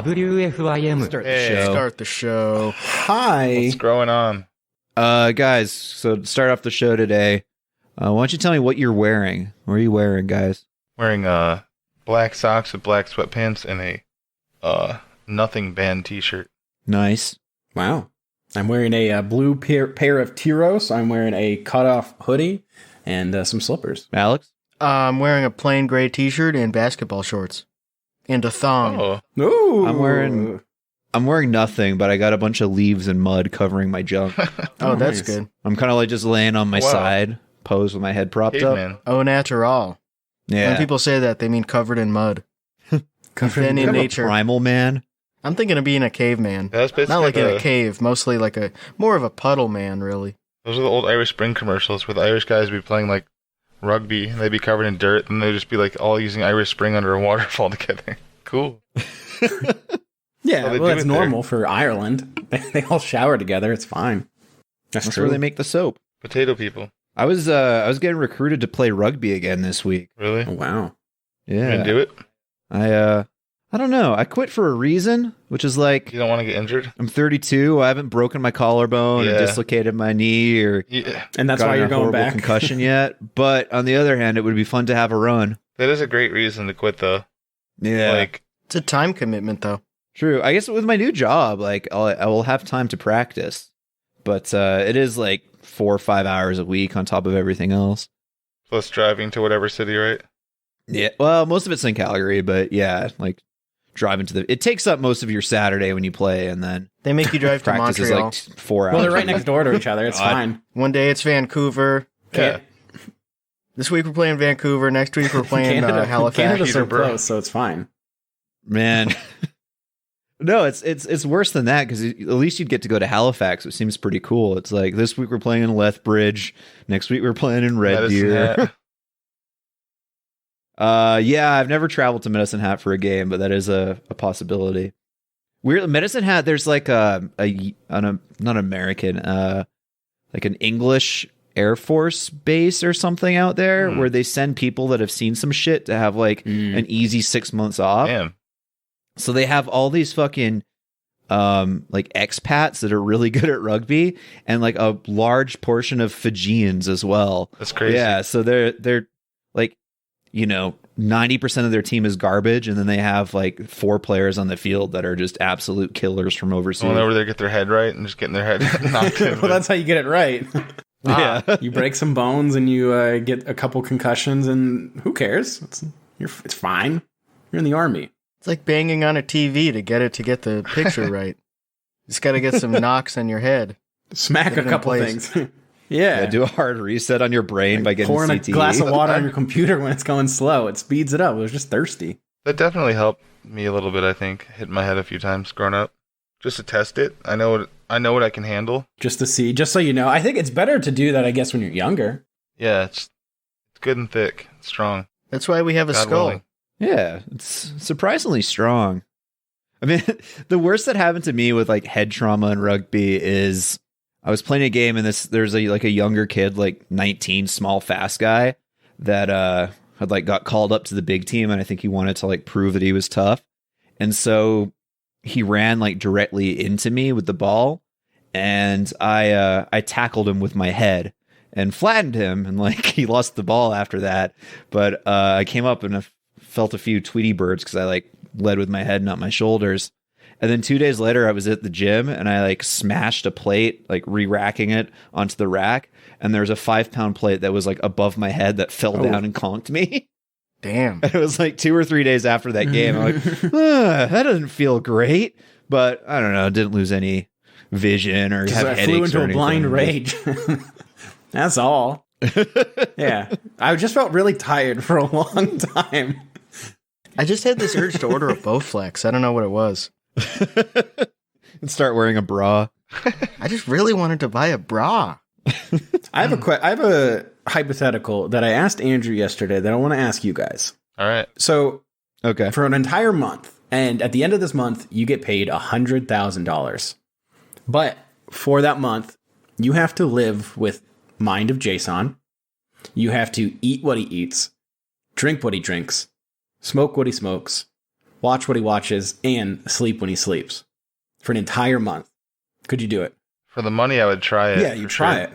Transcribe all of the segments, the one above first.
WFYM. Start the show. Hi. What's going on? Guys, so to start off the show today, why don't you tell me what you're wearing? What are you wearing, guys? Wearing black socks with black sweatpants and a nothing band t-shirt. Nice. Wow. I'm wearing a blue pair of Tiros. I'm wearing a cutoff hoodie and some slippers. Alex? I'm wearing a plain gray t-shirt and basketball shorts. And a thong. Oh, Ooh. I'm wearing nothing, but I got a bunch of leaves and mud covering my junk. Oh, that's nice. good. I'm kind of like just laying on my side, posed with my head propped up. caveman. Au natural. Yeah. When people say that, they mean covered in mud. Then in I'm a nature. primal man. I'm thinking of being a caveman. That's basically Not like in a cave, mostly like more of a puddle man, really. Those are the old Irish Spring commercials where the Irish guys would be playing like rugby and they'd be covered in dirt and they'd just be like all using Irish Spring under a waterfall together. Cool. Yeah, they well, do that's it normal for Ireland. They all shower together. It's fine. That's That's true. where they make the soap. Potato people. I was getting recruited to play rugby again this week. Really? Oh, wow. You Yeah. didn't do it? I don't know. I quit for a reason, which is like You don't want to get injured? I'm 32. I haven't broken my collarbone or Yeah. dislocated my knee or Yeah. And that's why gotten you're a going horrible back. concussion yet. But on the other hand, it would be fun to have a run. That is a great reason to quit though. Yeah, Like, It's a time commitment, though. true. I guess with my new job, like I will have time to practice, but it is like 4 or 5 hours a week on top of everything else. plus driving to whatever city, right? Yeah, well, most of it's in Calgary, but yeah, like driving it takes up most of your Saturday when you play, and then They make you drive to practice is Montreal. like 4 hours. Well, they're right next door to each other. It's God. fine. One day it's Vancouver. Yeah. This week we're playing Vancouver. Next week we're playing Halifax. Canada's so Peterborough. close, so it's fine. Man. No, it's worse than that because at least you'd get to go to Halifax, which seems pretty cool. It's like this week we're playing in Lethbridge, next week we're playing in Red Medicine Deer. Hat. Yeah, I've never traveled to Medicine Hat for a game, but that is a possibility. Weird, Medicine Hat. There's like not American, like an English Air Force base or something out there where they send people that have seen some shit to have like an easy 6 months off. Damn. So they have all these fucking like expats that are really good at rugby and like a large portion of Fijians as well. That's crazy. Yeah, so they're like, 90% of their team is garbage, and then they have like 4 players on the field that are just absolute killers from overseas. Going over there, get their head right, and just getting their head knocked in. Well, that's how you get it right. Yeah. You break some bones and you get a couple concussions, and who cares? It's fine. You're in the army. It's like banging on a TV to get the picture right. Just got to get some knocks on your head. Smack Get it a in couple place. things. Yeah. Do a hard reset on your brain by getting Pouring CTE. a glass of water on your computer when it's going slow. It speeds it up. It was just thirsty. That definitely helped me a little bit, I think. Hitting my head a few times growing up. Just to test it. I know what I can handle. Just to see, just so you know. I think it's better to do that, I guess, when you're younger. Yeah, it's good and thick. It's strong. That's why we have a God skull. willing. Yeah, it's surprisingly strong. I mean, the worst that happened to me with like head trauma in rugby is I was playing a game and there's a younger kid, like 19, small, fast guy that had like got called up to the big team, and I think he wanted to like prove that he was tough. And so he ran like directly into me with the ball, and I tackled him with my head and flattened him, and like he lost the ball after that. But I came up and I felt a few Tweety birds because I like led with my head, not my shoulders. And then 2 days later, I was at the gym and I like smashed a plate, like re-racking it onto the rack. And there was a 5-pound plate that was like above my head that fell down and conked me. Damn. And it was like 2 or 3 days after that game. I'm like, that doesn't feel great. But I don't know, didn't lose any vision or have I headaches flew into or a blind anything. rage. That's all. Yeah. I just felt really tired for a long time. I just had this urge to order a Bowflex. I don't know what it was. And start wearing a bra. I just really wanted to buy a bra. I have a hypothetical that I asked Andrew yesterday that I want to ask you guys. All right. So, Okay. for an entire month, and at the end of this month, you get paid $100,000. But for that month, you have to live with mind of JSON. You have to eat what he eats, drink what he drinks, smoke what he smokes, watch what he watches, and sleep when he sleeps for an entire month. Could you do it? For the money, I would try it. Yeah, you try it.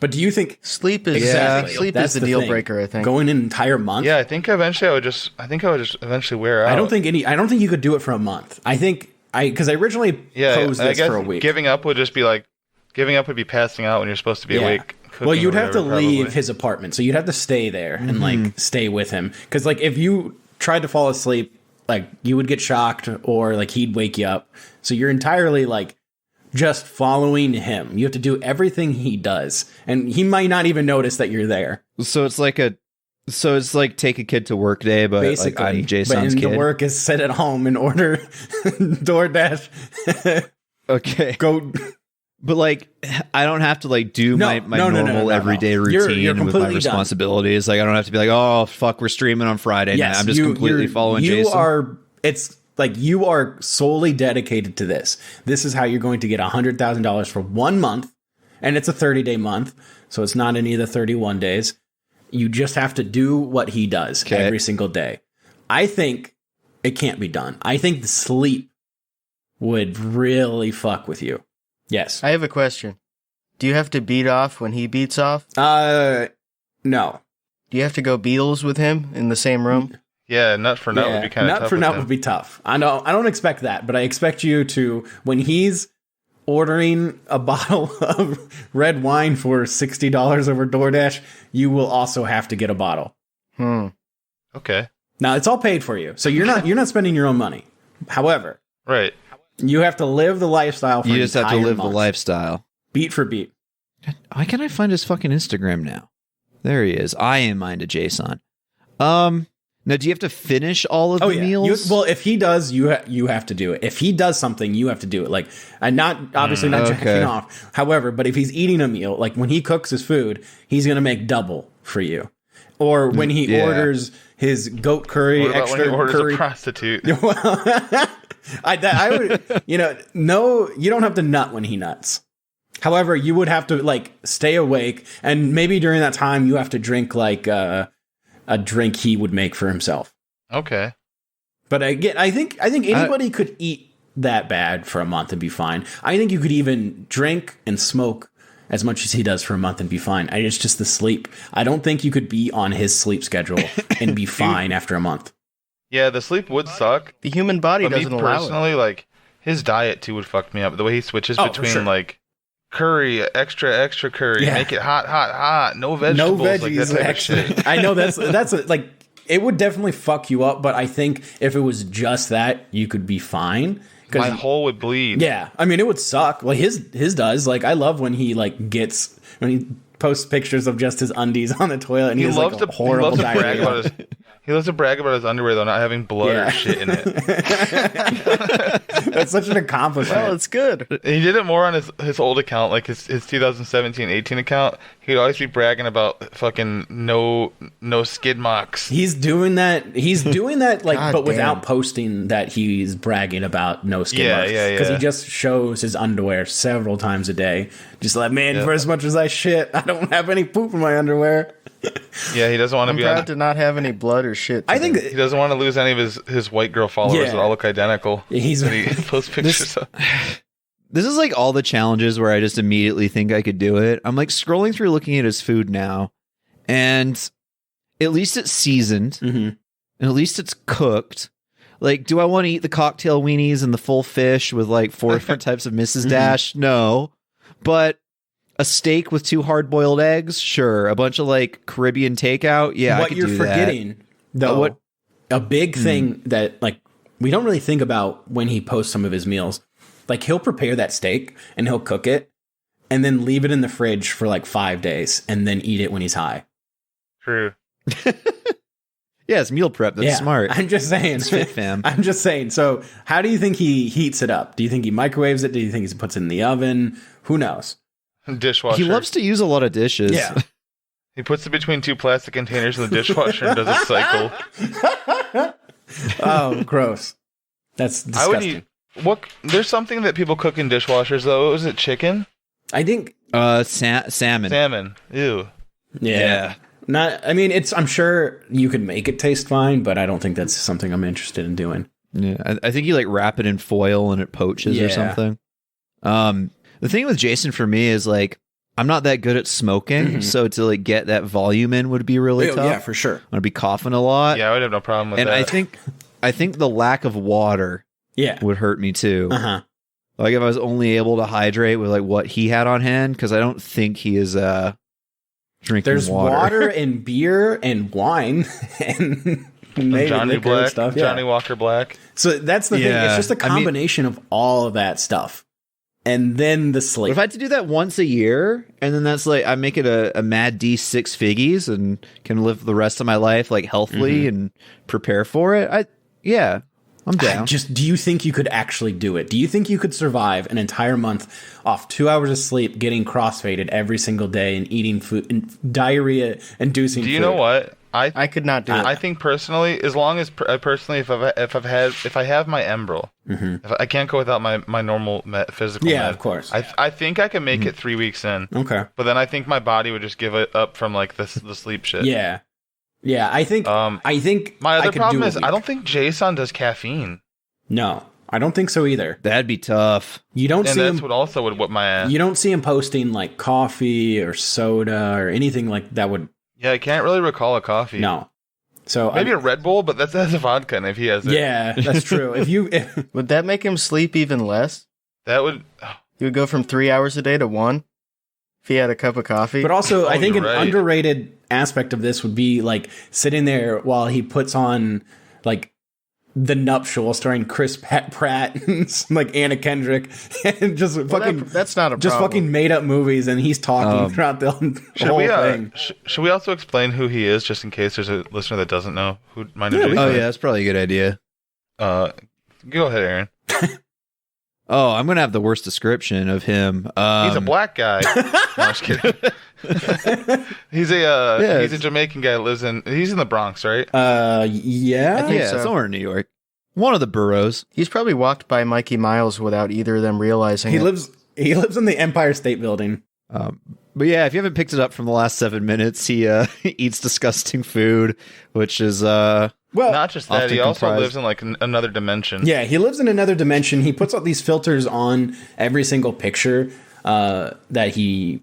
But do you think sleep is exactly sleep that's is the deal breaker? I think going an entire month. Yeah, I think eventually I would just eventually wear out. I don't think you could do it for a month. I think because I originally posed this for a week. Giving up would be passing out when you're supposed to be awake. Well, you'd have to leave his apartment, so you'd have to stay there and like stay with him. Because like if you tried to fall asleep, like you would get shocked or like he'd wake you up. So you're entirely like just following him. You have to do everything he does, and he might not even notice that you're there. So it's like take a kid to work day, but basically, like I'm Jason's kid. The work is sit at home and order DoorDash. Okay, go. But like, I don't have to like do my normal everyday routine you're with my responsibilities. Done. Like, I don't have to be like, oh fuck, we're streaming on Friday. Yes, night. I'm just completely following Jason. It's like you are solely dedicated to this. This is how you're going to get $100,000 for 1 month, and it's a 30-day month, so it's not any of the 31 days. You just have to do what he does every single day. I think it can't be done. I think the sleep would really fuck with you. Yes. I have a question. Do you have to beat off when he beats off? No. Do you have to go Beatles with him in the same room? Yeah, nut for nut would be kind of tough. Nut for nut would be tough. I know. I don't expect that, but I expect you to, when he's ordering a bottle of red wine for $60 over DoorDash, you will also have to get a bottle. Okay. Now it's all paid for you, so you're not spending your own money. However, right. You have to live the lifestyle for You just have to live month. The lifestyle. Beat for beat. Why can't I find his fucking Instagram now? There he is. I am mind to JSON. Now, do you have to finish all of the meals? Well, if he does, you have to do it. If he does something, you have to do it. Like, and not obviously not jacking off. However, but if he's eating a meal, like when he cooks his food, he's going to make double for you. Or when he orders his goat curry, what about extra when he orders curry. A prostitute. I would, no, you don't have to nut when he nuts. However, you would have to like stay awake, and maybe during that time you have to drink like a drink he would make for himself. Okay. But again, I think anybody could eat that bad for a month and be fine. I think you could even drink and smoke as much as he does for a month and be fine. It's just the sleep. I don't think you could be on his sleep schedule and be fine after a month. Yeah, the sleep would suck. The human body doesn't allow it. Personally, like, his diet, too, would fuck me up. The way he switches between, like, curry, extra curry, make it hot, no vegetables. No veggies, like extra. I know that's like, it would definitely fuck you up, but I think if it was just that, you could be fine. My hole would bleed. Yeah, I mean, it would suck. Like, his does. Like, I love when he, like, when he posts pictures of just his undies on the toilet, and he loves like, horrible diarrhea. He loves to brag about his underwear, though, not having blood or shit in it. That's such an accomplishment. Well, it's good. He did it more on his old account, like his 2017-18 account. He'd always be bragging about fucking no skid marks. He's doing that, like, God but without posting that he's bragging about no skid marks. Yeah. Because he just shows his underwear several times a day. Just like, man, for as much as I shit, I don't have any poop in my underwear. Yeah, he doesn't want to be proud to not have any blood or shit. I think he doesn't want to lose any of his white girl followers that all look identical. He posts pictures of. This is like all the challenges where I just immediately think I could do it. I'm like scrolling through looking at his food now, and at least it's seasoned, and at least it's cooked. Like, do I want to eat the cocktail weenies and the full fish with like 4 different types of Mrs. Dash? No. But a steak with 2 hard-boiled eggs? Sure. A bunch of like Caribbean takeout? Yeah, what I could you're do forgetting, though, a big thing that like we don't really think about when he posts some of his meals. Like, he'll prepare that steak and he'll cook it and then leave it in the fridge for like 5 days and then eat it when he's high. True. Yeah, it's meal prep. That's smart. I'm just saying. It's fit, fam. I'm just saying. So how do you think he heats it up? Do you think he microwaves it? Do you think he puts it in the oven? Who knows? Dishwasher. He loves to use a lot of dishes. Yeah. He puts it between 2 plastic containers in the dishwasher and does a cycle. Oh, gross. That's disgusting. There's something that people cook in dishwashers, though. Is it chicken? I think salmon. Salmon. Ew. Yeah. I'm sure you could make it taste fine, but I don't think that's something I'm interested in doing. Yeah, I think you like wrap it in foil and it poaches or something. The thing with Jason for me is like I'm not that good at smoking, so to like get that volume in would be really tough. Yeah, for sure. I'm gonna be coughing a lot. Yeah, I would have no problem with and that. I think the lack of water would hurt me too. Like if I was only able to hydrate with like what he had on hand, because I don't think he is drinking There's water and beer and wine and maybe Johnny liquor Black, and stuff. Johnny Walker Black. So that's the thing. It's just a combination of all of that stuff. And then the sleep. If I had to do that once a year, and then that's like I make it a Mad D 6 figgies and can live the rest of my life like healthily and prepare for it. I'm down. Do you think you could actually do it? Do you think you could survive an entire month off 2 hours of sleep, getting crossfaded every single day, and eating food and diarrhea inducing? Do you know what? I could not do it. I think personally, as long as if I have my Embrel, if I can't go without my normal physical. Yeah, of course. I think I can make it 3 weeks in. Okay, but then I think my body would just give it up from like the sleep shit. Yeah. I think my other problem is I don't think JSON does caffeine. No, I don't think so either. That'd be tough. You don't and see that's him, what also would whip my ass. You don't see him posting like coffee or soda or anything like that would. Yeah, I can't really recall a coffee. No. So maybe a Red Bull, but that's a vodka, and if he has it. Yeah, that's true. Would that make him sleep even less? That would. He would go from 3 hours a day to 1 if he had a cup of coffee. But also, I think an underrated aspect of this would be like sitting there while he puts on like The Nuptial starring Chris Pratt and like Anna Kendrick and just that's not a problem. Just fucking made up movies, and he's talking throughout the whole thing. Should we also explain who he is, just in case there's a listener that doesn't know who Jason is? That's probably a good idea. Go ahead, Aaron. I'm gonna have the worst description of him. He's a black guy. No, I'm just kidding. He's a Jamaican guy. He's in the Bronx, right? Yeah, I think so. Somewhere in New York, one of the boroughs. He's probably walked by Mikey Miles without either of them realizing he lives in the Empire State Building. But yeah, if you haven't picked it up from the last 7 minutes, he eats disgusting food, which is well, not just that, he also lives in like another dimension. Yeah, he lives in another dimension. He puts all these filters on every single picture that he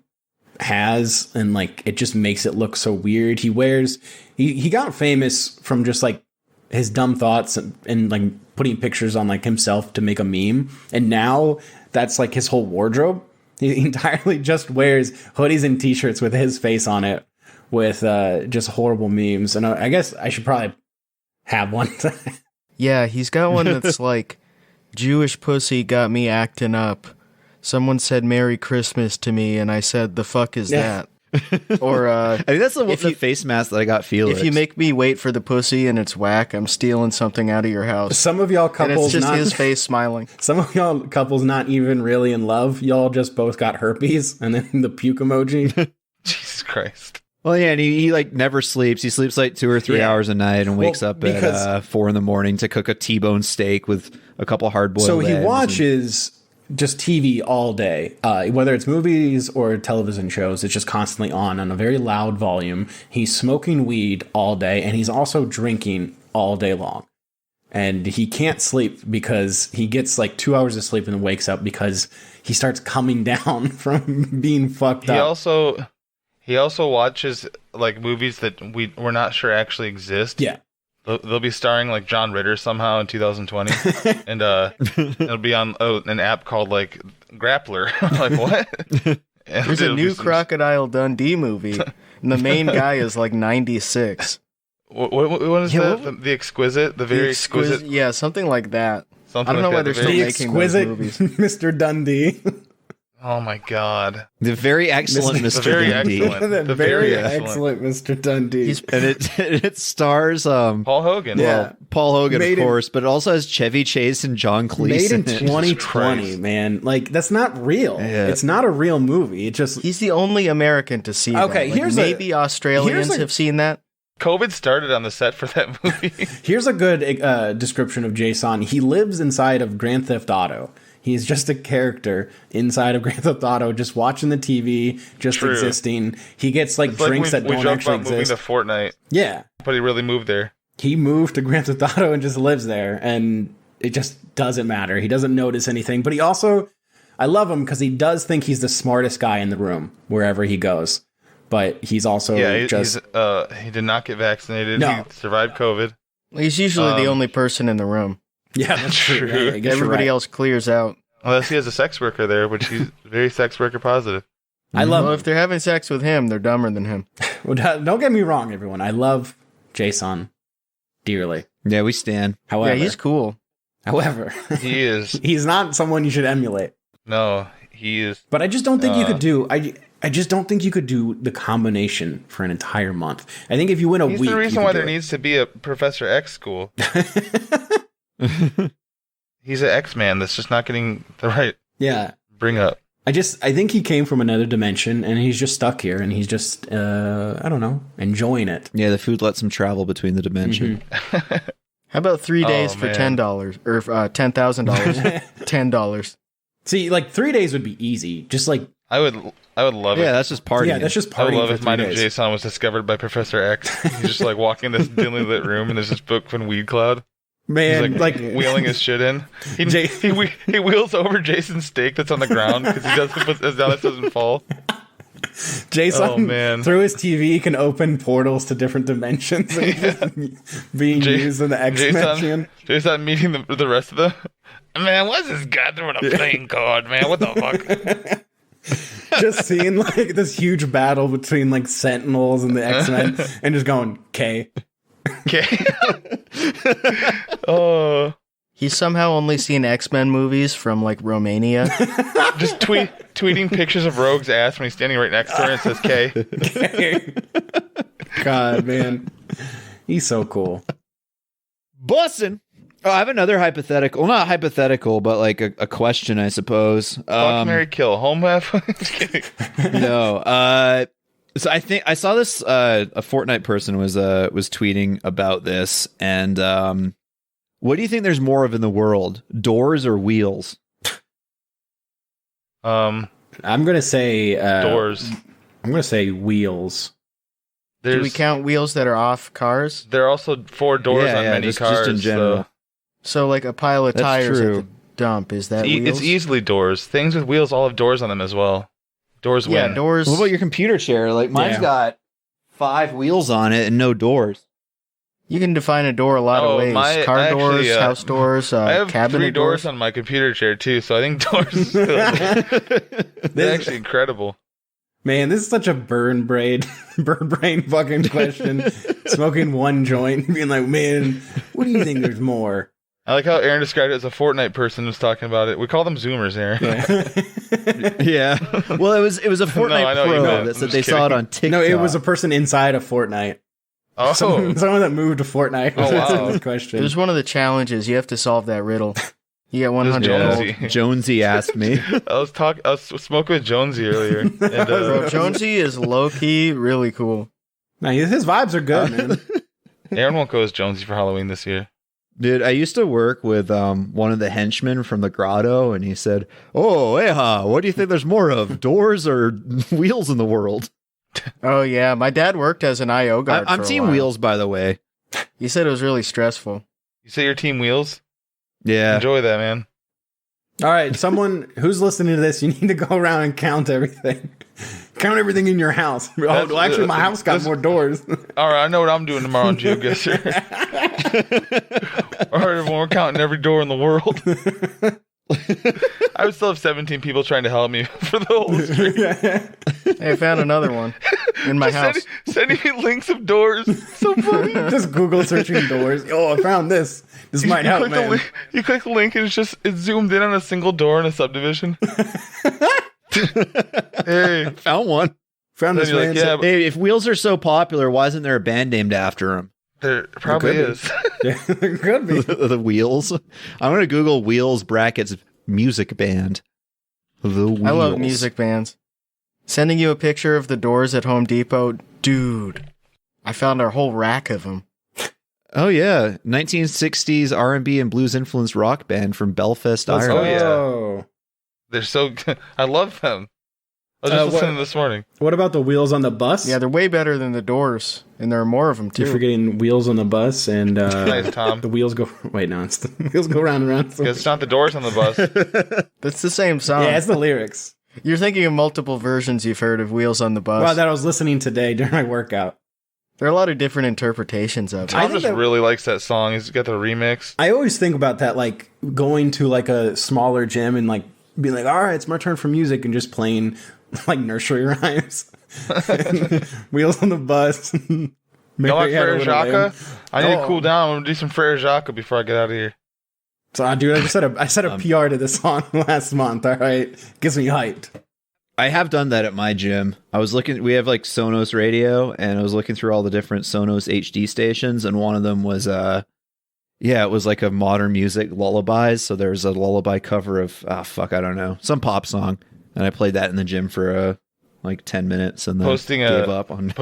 has, and like it just makes it look so weird. He got famous from just like his dumb thoughts and like putting pictures on like himself to make a meme, and now that's like his whole wardrobe. He entirely just wears hoodies and t-shirts with his face on it with just horrible memes. And I guess I should probably have one. Yeah, he's got one that's like, Jewish pussy got me acting up. Someone said Merry Christmas to me, and I said, the fuck is that? Or I think that's the face mask that I got Felix. If you make me wait for the pussy and it's whack, I'm stealing something out of your house. Some of y'all couples, and it's just his face smiling. Some of y'all couples not even really in love. Y'all just both got herpes, and then the puke emoji. Jesus Christ. Well, yeah, and he like never sleeps. He sleeps like 2 or 3 hours a night and wakes up at 4 a.m. to cook a T-bone steak with a couple hard-boiled eggs. So he watches just TV all day, whether it's movies or television shows. It's just constantly on a very loud volume. He's smoking weed all day, and he's also drinking all day long. And he can't sleep because he gets like 2 hours of sleep and then wakes up because he starts coming down from being fucked up. He also watches like movies that we're not sure actually exist. Yeah. They'll be starring like John Ritter somehow in 2020, and it'll be on an app called like Grappler. Like what? There's a new Crocodile Dundee movie, and the main guy is like 96. What is that? The Exquisite, the very exquisite. Yeah, something like that. Something I don't know why like they're still making those movies. Mr. Dundee. Oh my God! The very excellent Mr. Dundee. The very excellent Mr. Dundee. And it stars Paul Hogan. Yeah, well, Paul Hogan, of course, but it also has Chevy Chase and John Cleese. Made in 2020, man. Like that's not real. Yeah. It's not a real movie. It just he's the only American to see. Okay, that. Like, maybe Australians have seen that. COVID started on the set for that movie. Here's a good description of Jason. He lives inside of Grand Theft Auto. He's just a character inside of Grand Theft Auto, just watching the TV, just existing. He gets like drinks that don't actually exist. Moving to Fortnite. Yeah, but he really moved there. He moved to Grand Theft Auto and just lives there. And it just doesn't matter. He doesn't notice anything. But he also, I love him because he does think he's the smartest guy in the room wherever he goes. But he's also he did not get vaccinated. No. He survived COVID. He's usually the only person in the room. Yeah, that's true. Yeah, I guess Everybody else clears out. Unless he has a sex worker there, which he's very sex worker positive. I love Well, him. if they're having sex with him, they're dumber than him. Well, don't get me wrong, everyone. I love JSON dearly. Yeah, we stand. However, Yeah, he's cool. He is. He's not someone you should emulate. No, he is. But I just don't think you could do. I just don't think you could do the combination for an entire month. I think if you win a He's week, the reason you why could there do it. needs to be a Professor X school. He's an X-Man that's just not getting the right Yeah, bring up. I think he came from another dimension and he's just stuck here and he's just I don't know, enjoying it. Yeah, the food lets him travel between the dimension. How about 3 days for man. $10 or $10,000? $10. See, like 3 days would be easy. Just like I would love Yeah, it. that's just partying. yeah, that's just I would partying love for if 3 Mind of days. Jason was discovered by Professor X. He's just like walking this dimly lit room and there's this book from Weed Cloud. He's Man, like wheeling his shit in. He wheels over Jason's steak that's on the ground because he doesn't put as Dallas doesn't fall. Jason, Oh, man. through his TV, can open portals to different dimensions being used in the X-Men. Jason meeting the rest of them. Man, what's this guy throwing a playing card, man? What the fuck? Just seeing like this huge battle between like Sentinels and the X-Men and just going, K. Okay. Oh, He's somehow only seen X-Men movies from like Romania. just tweeting pictures of Rogue's ass when he's standing right next to her and says K. God, man. He's so cool. Bussin'. Oh, I have another hypothetical. Well, not hypothetical, but like a question, I suppose. Fuck, Marry, Kill. Home F. Just kidding. No. So I think I saw this. A Fortnite person was tweeting about this, and what do you think there's more of in the world, doors or wheels? I'm gonna say Doors. I'm gonna say wheels. Do we count wheels that are off cars? There are also 4 doors on many cars. Just in general. So like a pile of That's tires true. at the dump, is that wheels? It's easily doors. Things with wheels all have doors on them as well. Doors Yeah, win. doors. What about your computer chair? Like mine's Yeah. got 5 wheels on it and no doors. You can define a door a lot of ways. Car doors, house doors, I have cabinet 3 doors on my computer chair too, so I think doors. They're actually incredible. Man, this is such a bird brain fucking question. Smoking one joint, being like, man, what do you think there's more? I like how Aaron described it as a Fortnite person was talking about it. We call them Zoomers, Aaron. Yeah. Well, it was a Fortnite I know what you Pro meant. that I'm said they just saw it kidding. on TikTok. No, it was a person inside of Fortnite. Oh, Someone that moved to Fortnite was Oh, wow. answering this It question. was one of the challenges. You have to solve that riddle. You get It was 100 gold. Jonesy. Jonesy asked me. I was smoking with Jonesy earlier. And, Bro, Jonesy is low-key really cool. Nah, his vibes are good, man. Aaron won't go as Jonesy for Halloween this year. Dude, I used to work with one of the henchmen from the grotto, and he said, "Oh, Eha, what do you think there's more of, doors or wheels in the world?" Oh, yeah. My dad worked as an IO guard I'm for a team while. wheels, by the way. He said it was really stressful. You say your team wheels? Yeah. Enjoy that, man. All right, someone who's listening to this, you need to go around and count everything. Count everything in your house. Oh, well, actually, my house got more doors. All right, I know what I'm doing tomorrow on GeoGuessr. All right, everyone, we're counting every door in the world. I would still have 17 people trying to help me for the whole stream. Hey, I found another one in my house. Sending me links of doors. So funny. Just Google searching doors. Oh, I found this. This might help, man. You click the link and it's zoomed in on a single door in a subdivision. Hey, Found one. Found this Then you're man. like, yeah, but Hey, if wheels are so popular, why isn't there a band named after him? there probably There could is. There could be. The Wheels. I'm going to Google Wheels brackets music band. The Wheels. I love music bands. Sending you a picture of the doors at Home Depot. Dude, I found a whole rack of them. Oh yeah, 1960s R&B and blues influenced rock band from Belfast, Let's Ireland. yeah. go. They're so good. I love them. I was just listening this morning. What about the wheels on the bus? Yeah, they're way better than the doors, and there are more of them too. You're forgetting wheels on the bus and Nice, Tom. the wheels go. Wait, no, it's the wheels go round and round. Because it's not the doors on the bus. That's the same song. Yeah, it's the lyrics. You're thinking of multiple versions you've heard of Wheels on the Bus. Well, that I was listening today during my workout. There are a lot of different interpretations of it. Tom just really likes that song. He's got the remix. I always think about that, like going to like a smaller gym and like being like, all right, it's my turn for music, and just playing like nursery rhymes. Wheels on the Bus. You like Frere Jacques? I need to cool down. I'm going to do some Frere Jacques before I get out of here. So, dude, I set a PR to this song last month, all right? Gets me hyped. I have done that at my gym. I was looking, we have like Sonos radio, and I was looking through all the different Sonos HD stations, and one of them was, it was like a modern music lullabies. So there's a lullaby cover of, I don't know, some pop song. And I played that in the gym for like 10 minutes and then gave up on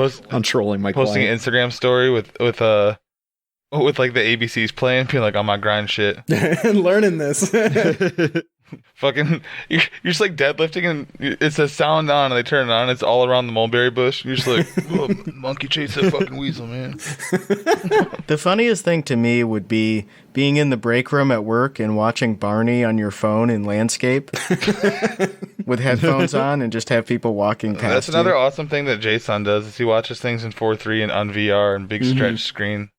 trolling my posting client. an Instagram story with like the ABCs playing, being like on my grind shit. And learning this. Fucking, you're just like deadlifting and it says sound on and they turn it on. It's all around the mulberry bush. You're just like, oh, monkey chase that fucking weasel, man. The funniest thing to me would be being in the break room at work and watching Barney on your phone in landscape with headphones on and just have people walking past. That's another awesome thing that JSON does is he watches things in 4:3 and on VR and big stretch screen.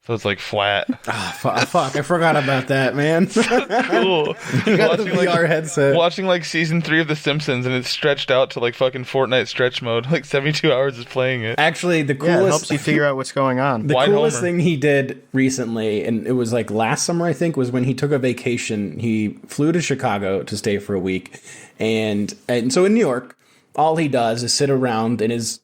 So it's like flat. Fuck, I forgot about that, man. Cool. You got the VR headset. Watching like season 3 of The Simpsons and it's stretched out to like fucking Fortnite stretch mode. Like 72 hours is playing it. Actually, the Yeah, coolest... it helps you figure out what's going on. The Wide coolest Homer. thing he did recently, and it was like last summer, I think, was when he took a vacation. He flew to Chicago to stay for a week. And so in New York, all he does is sit around in his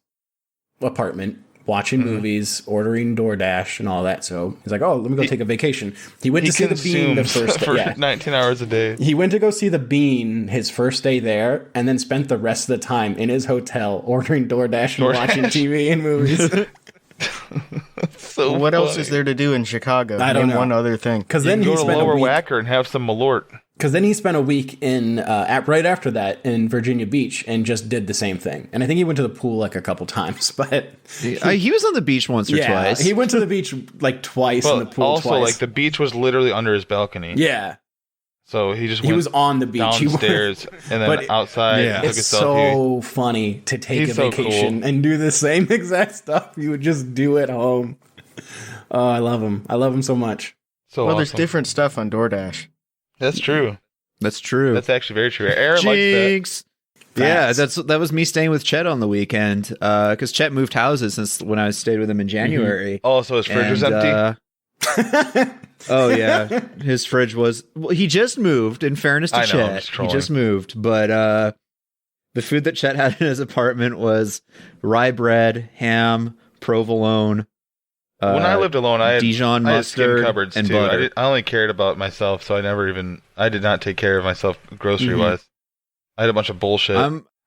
apartment watching movies, ordering DoorDash, and all that. So he's like, "Oh, let me go take a vacation." He went to see the Bean the first day. for Yeah. 19 hours a day. He went to go see the Bean his first day there, and then spent the rest of the time in his hotel ordering DoorDash and watching TV and movies. So What else is there to do in Chicago? I don't Name know. one other thing. Because You then can he go to spent a Lower week. Wacker and have some Malort. Because then he spent a week in right after that in Virginia Beach and just did the same thing. And I think he went to the pool like a couple times, but He was on the beach once or twice. he went to the beach like twice and the But pool also, twice. like, the beach was literally under his balcony. Yeah, So he just he went was on the beach. downstairs and then But outside and took a It's selfie. so funny to take He's a so vacation cool. and do the same exact stuff you would just do at home. Oh, I love him. I love him so much. So Well, there's awesome. different stuff on DoorDash. That's true. That's true. That's actually very true. Aaron likes that. Jinx. Yeah, Facts. that was me staying with Chet on the weekend because Chet moved houses since when I stayed with him in January. Oh, so his fridge was empty? Oh yeah, his fridge was. Well, he just moved. In fairness to I know, I'm Chet, just he trolling. just moved. But the food that Chet had in his apartment was rye bread, ham, provolone. When I lived alone, I had Dijon I had skin mustard cupboards and too. butter. I only cared about myself, so I did not take care of myself grocery wise. I had a bunch of bullshit.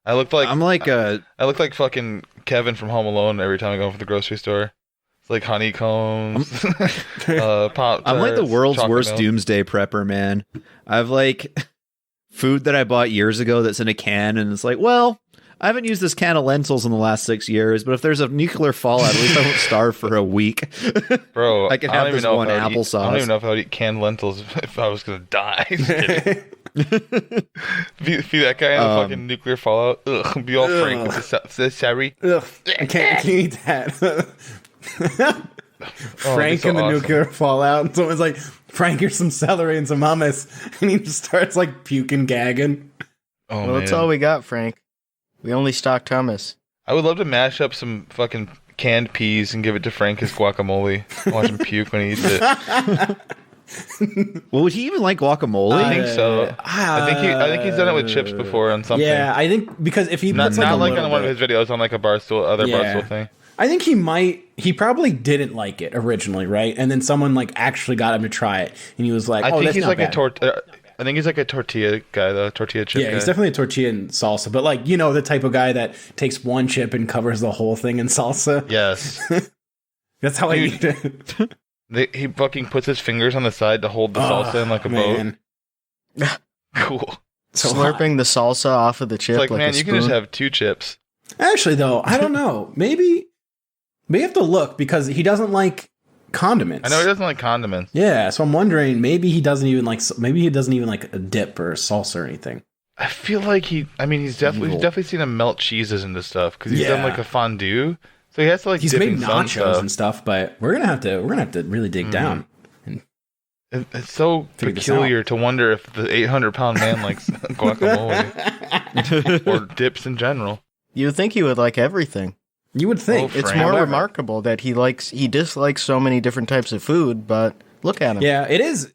I looked like I looked like fucking Kevin from Home Alone every time I go to the grocery store. It's like honeycombs, Pop-Tarts, I'm like the world's chocolate worst milk. doomsday prepper, man. I've like food that I bought years ago that's in a can, and it's like, well, I haven't used this can of lentils in the last 6 years, but if there's a nuclear fallout, at least I won't starve for a week. Bro, I can don't have even this know one if I would eat- applesauce. I don't even know if I would eat canned lentils if I was gonna die. Just kidding. be that guy in the fucking nuclear fallout. Ugh, be all frank with the sorry. Ugh, I can't eat that. Frank so and the awesome. nuclear fallout. And someone's like, Frank, here's some celery and some hummus. And he just starts like puking, gagging. Oh Well, man, that's all we got, Frank. We only stocked hummus. I would love to mash up some fucking canned peas and give it to Frank as guacamole. Watch him puke when he eats it. Well, would he even like guacamole? I think so. I think he's done it with chips before on something. Yeah, I think because if he Not, puts like not a like little on one of bit- his videos on like a other Yeah. Barstool thing. I think he probably didn't like it originally, right? And then someone like actually got him to try it, and he was like, I "Oh, think that's he's not like bad." I think he's like a tortilla guy, though. Tortilla chip Yeah, guy. he's definitely a tortilla and salsa, but like the type of guy that takes one chip and covers the whole thing in salsa. Yes. That's how I Dude. eat it. He fucking puts his fingers on the side to hold the salsa in like a boat. Man. Cool. slurping the salsa off of the chip. It's like, man, a you spoon. can just have 2 chips. Actually, though, I don't know. Maybe we have to look because he doesn't like condiments. I know he doesn't like condiments. Yeah, so I'm wondering maybe he doesn't even like a dip or salsa or anything. I feel like he's definitely seen him melt cheeses into stuff because he's done like a fondue. So he has to like he's dip made in some nachos and stuff, but we're gonna have to really dig down. It's so peculiar to wonder if the 800-pound man likes guacamole or dips in general. You would think he would like everything. You would think. It's more remarkable that he dislikes so many different types of food, but look at him. Yeah, it is.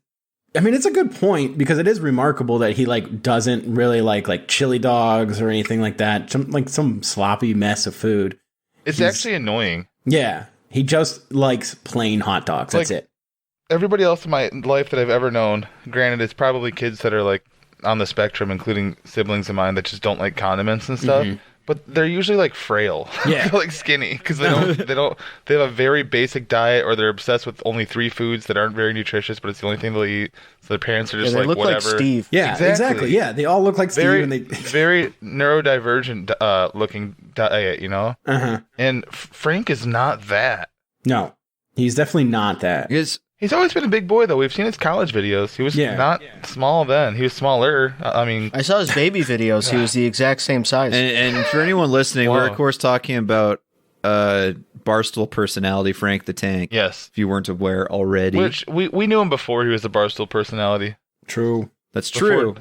I mean, it's a good point because it is remarkable that he like doesn't really like chili dogs or anything like that. Some sloppy mess of food. It's actually annoying. Yeah, he just likes plain hot dogs. That's it. Everybody else in my life that I've ever known, granted, it's probably kids that are like on the spectrum, including siblings of mine that just don't like condiments and stuff. Mm-hmm. But they're usually like frail, they're like skinny because they have a very basic diet, or they're obsessed with only 3 foods that aren't very nutritious, but it's the only thing they'll eat. So their parents are just they look whatever. Like Steve. Yeah, exactly. Yeah, they all look like Steve. And very neurodivergent looking diet, you know. Uh-huh. And Frank is not that. No, he's definitely not that. He's always been a big boy, though. We've seen his college videos. He was not small then. He was smaller. I mean, I saw his baby videos. He was the exact same size. And for anyone listening, we're of course talking about Barstool personality Frank the Tank. Yes, if you weren't aware already. Which we knew him before he was a Barstool personality. True. That's true.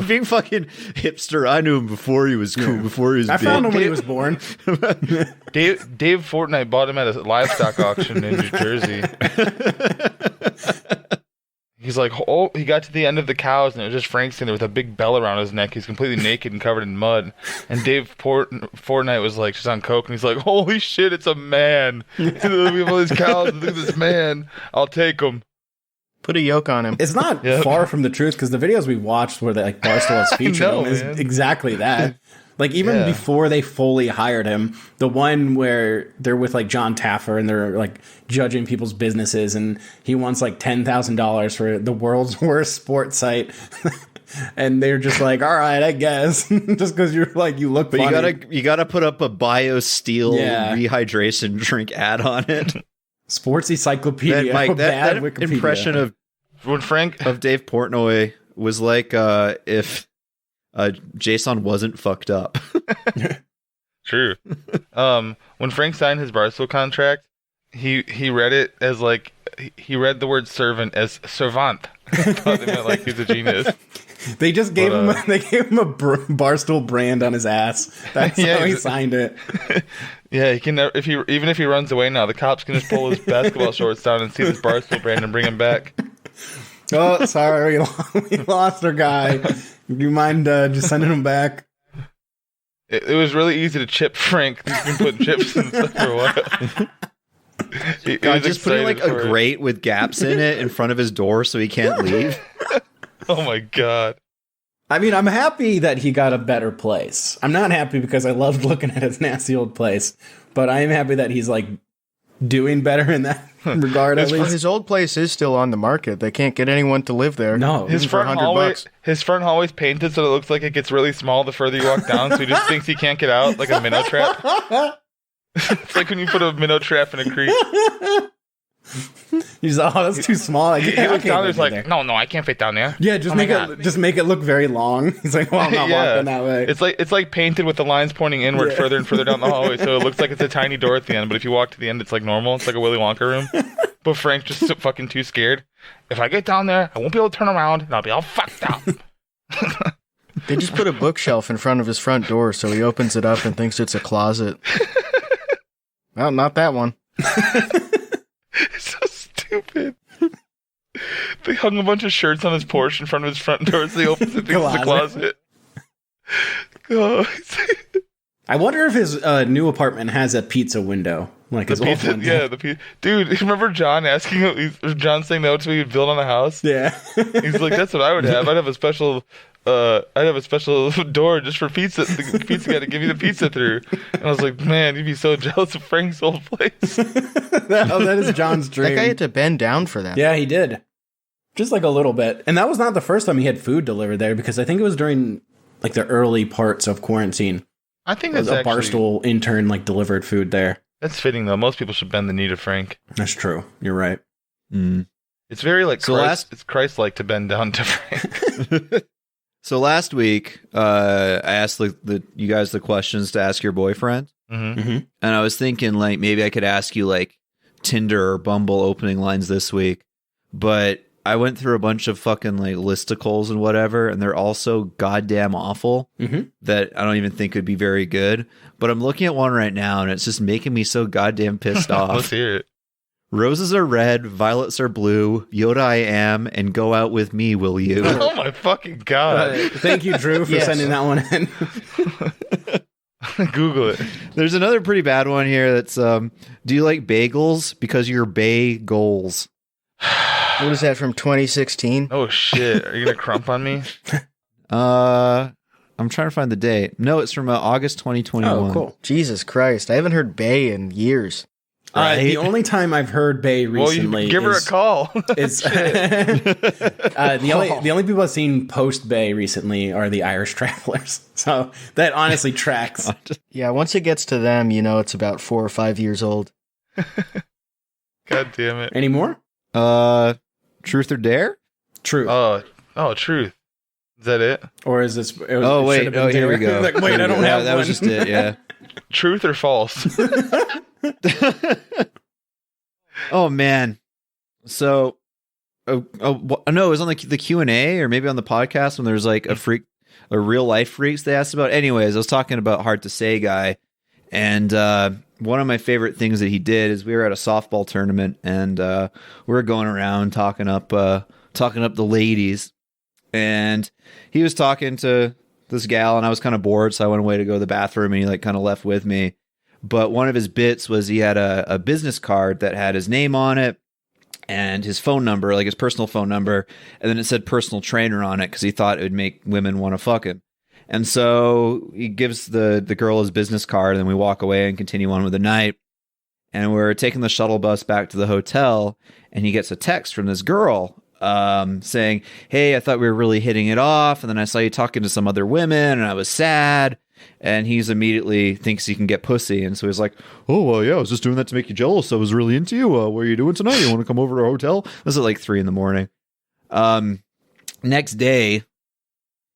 Being fucking hipster, I knew him before he was cool. Before he was. I found him when he was born. Dave Fortnite bought him at a livestock auction in New Jersey. He's like, he got to the end of the cows, and it was just Frank sitting there with a big bell around his neck. He's completely naked and covered in mud. And Dave Fortnite was like, she's on coke, and he's like, holy shit, it's a man. Look at all these cows. Look at this man. I'll take him. Put a yoke on him. It's not far from the truth because the videos we watched where like Barstool has featured him is exactly that. Like even before they fully hired him, the one where they're with like John Taffer and they're like judging people's businesses, and he wants like $10,000 for the world's worst sports site. And they're just like, all right, I guess, just because you're like, you look funny. You gotta put up a BioSteel rehydration drink ad on it. Sports Encyclopedia. Mike, that impression of when Frank of Dave Portnoy was like if JSON wasn't fucked up. True. When Frank signed his Barstool contract, he read it as like he read the word servant as servant. I thought they meant like he's a genius. They just gave him a Barstool brand on his ass. That's how he signed it. Yeah, he can. Even if he runs away now, the cops can just pull his basketball shorts down and see this Barstool brand and bring him back. Oh, sorry, we lost our guy. Do you mind just sending him back? It was really easy to chip Frank. He's been putting chips in stuff for a while. Just putting like a grate with gaps in it in front of his door so he can't leave. Oh my god. I mean, I'm happy that he got a better place. I'm not happy because I loved looking at his nasty old place, but I am happy that he's like doing better in that regard. At least his old place is still on the market. They can't get anyone to live there. No, his front hallway's painted so it looks like it gets really small the further you walk down. So he just thinks he can't get out, like a minnow trap. It's like when you put a minnow trap in a creek. He's like, oh, that's too small. He looks down there's like, no, I can't fit down there. Yeah, just make it look very long. He's like, well, I'm not walking that way. It's like painted with the lines pointing inward further and further down the hallway, so it looks like it's a tiny door at the end. But if you walk to the end, it's like normal. It's like a Willy Wonka room. But Frank's just so fucking too scared. If I get down there, I won't be able to turn around, and I'll be all fucked up. They just put a bookshelf in front of his front door, so he opens it up and thinks it's a closet. Well, not that one. It's so stupid. They hung a bunch of shirts on his porch in front of his front door, so he opens it, thinks it's a closet. Oh. I wonder if his new apartment has a pizza window, like his old one. Yeah, the pizza. Dude, remember John saying that was what he'd build on a house? Yeah. He's like, that's what I would have. I'd have a special door just for pizza. The pizza guy to give you the pizza through. And I was like, man, you'd be so jealous of Frank's old place. That is John's dream. That guy had to bend down for that. Yeah, he did. Just like a little bit. And that was not the first time he had food delivered there, because I think it was during like the early parts of quarantine. I think that's a Barstool intern like delivered food there. That's fitting though. Most people should bend the knee to Frank. That's true. You're right. Mm. It's very like it's Christ-like to bend down to Frank. So last week, I asked you guys the questions to ask your boyfriend. Mm-hmm. Mm-hmm. And I was thinking like maybe I could ask you like Tinder or Bumble opening lines this week. But I went through a bunch of fucking like listicles and whatever, and they're all so goddamn awful that I don't even think would be very good. But I'm looking at one right now, and it's just making me so goddamn pissed off. Let's hear it. Roses are red, violets are blue, Yoda I am, and go out with me, will you? Oh my fucking God. Thank you, Drew, for sending that one in. Google it. There's another pretty bad one here that's, do you like bagels? Because you're bay goals. What is that, from 2016? Oh shit! Are you gonna crump on me? I'm trying to find the date. No, it's from August 2021. Oh, cool. Jesus Christ, I haven't heard Bay in years. Right. The only time I've heard Bay recently, well, you give her a call. Is the only people I've seen post Bay recently are the Irish travelers. So that honestly tracks. Yeah, once it gets to them, you know it's about 4 or 5 years old. God damn it! Any more? Truth or dare? Truth. Oh, truth. Is that it? Or is this? Wait. Oh, here we go. Like, wait, I don't have that one. was just it. Yeah. Truth or false? Oh man. So, no, it was on the Q&A or maybe on the podcast when there's like a real life freaks they asked about. Anyways, I was talking about Hard to Say guy, and one of my favorite things that he did is we were at a softball tournament, and we were going around talking up the ladies, and he was talking to this gal, and I was kind of bored, so I went away to go to the bathroom, and he like kind of left with me. But one of his bits was he had a business card that had his name on it and his phone number, like his personal phone number, and then it said personal trainer on it because he thought it would make women want to fuck him. And so he gives the girl his business card, and then we walk away and continue on with the night. And we're taking the shuttle bus back to the hotel, and he gets a text from this girl saying, hey, I thought we were really hitting it off, and then I saw you talking to some other women, and I was sad. And he's immediately thinks he can get pussy. And so he's like, oh, well, yeah, I was just doing that to make you jealous. I was really into you. What are you doing tonight? You want to come over to our hotel? This is at like 3 a.m. Next day,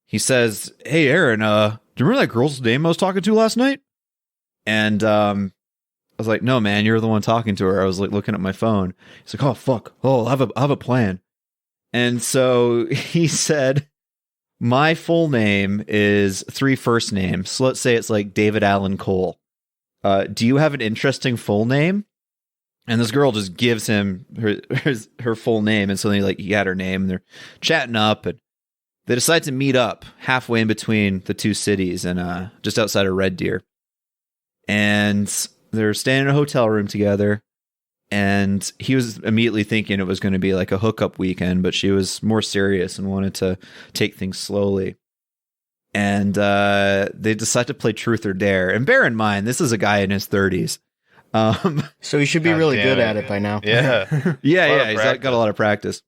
he says, hey, Aaron, do you remember that girl's name I was talking to last night? And I was like, no, man, you're the one talking to her. I was like looking at my phone. He's like, oh, fuck. Oh, I'll have a plan. And so he said, my full name is 3 first names. So let's say it's like David Allen Cole. Do you have an interesting full name? And this girl just gives him her full name. And so he had her name, and they're chatting up, and they decide to meet up halfway in between the two cities and just outside of Red Deer. And they're staying in a hotel room together. And he was immediately thinking it was going to be like a hookup weekend, but she was more serious and wanted to take things slowly. And they decide to play Truth or Dare. And bear in mind, this is a guy in his 30s. So he should be really good at it by now. Yeah. yeah. He's got a lot of practice.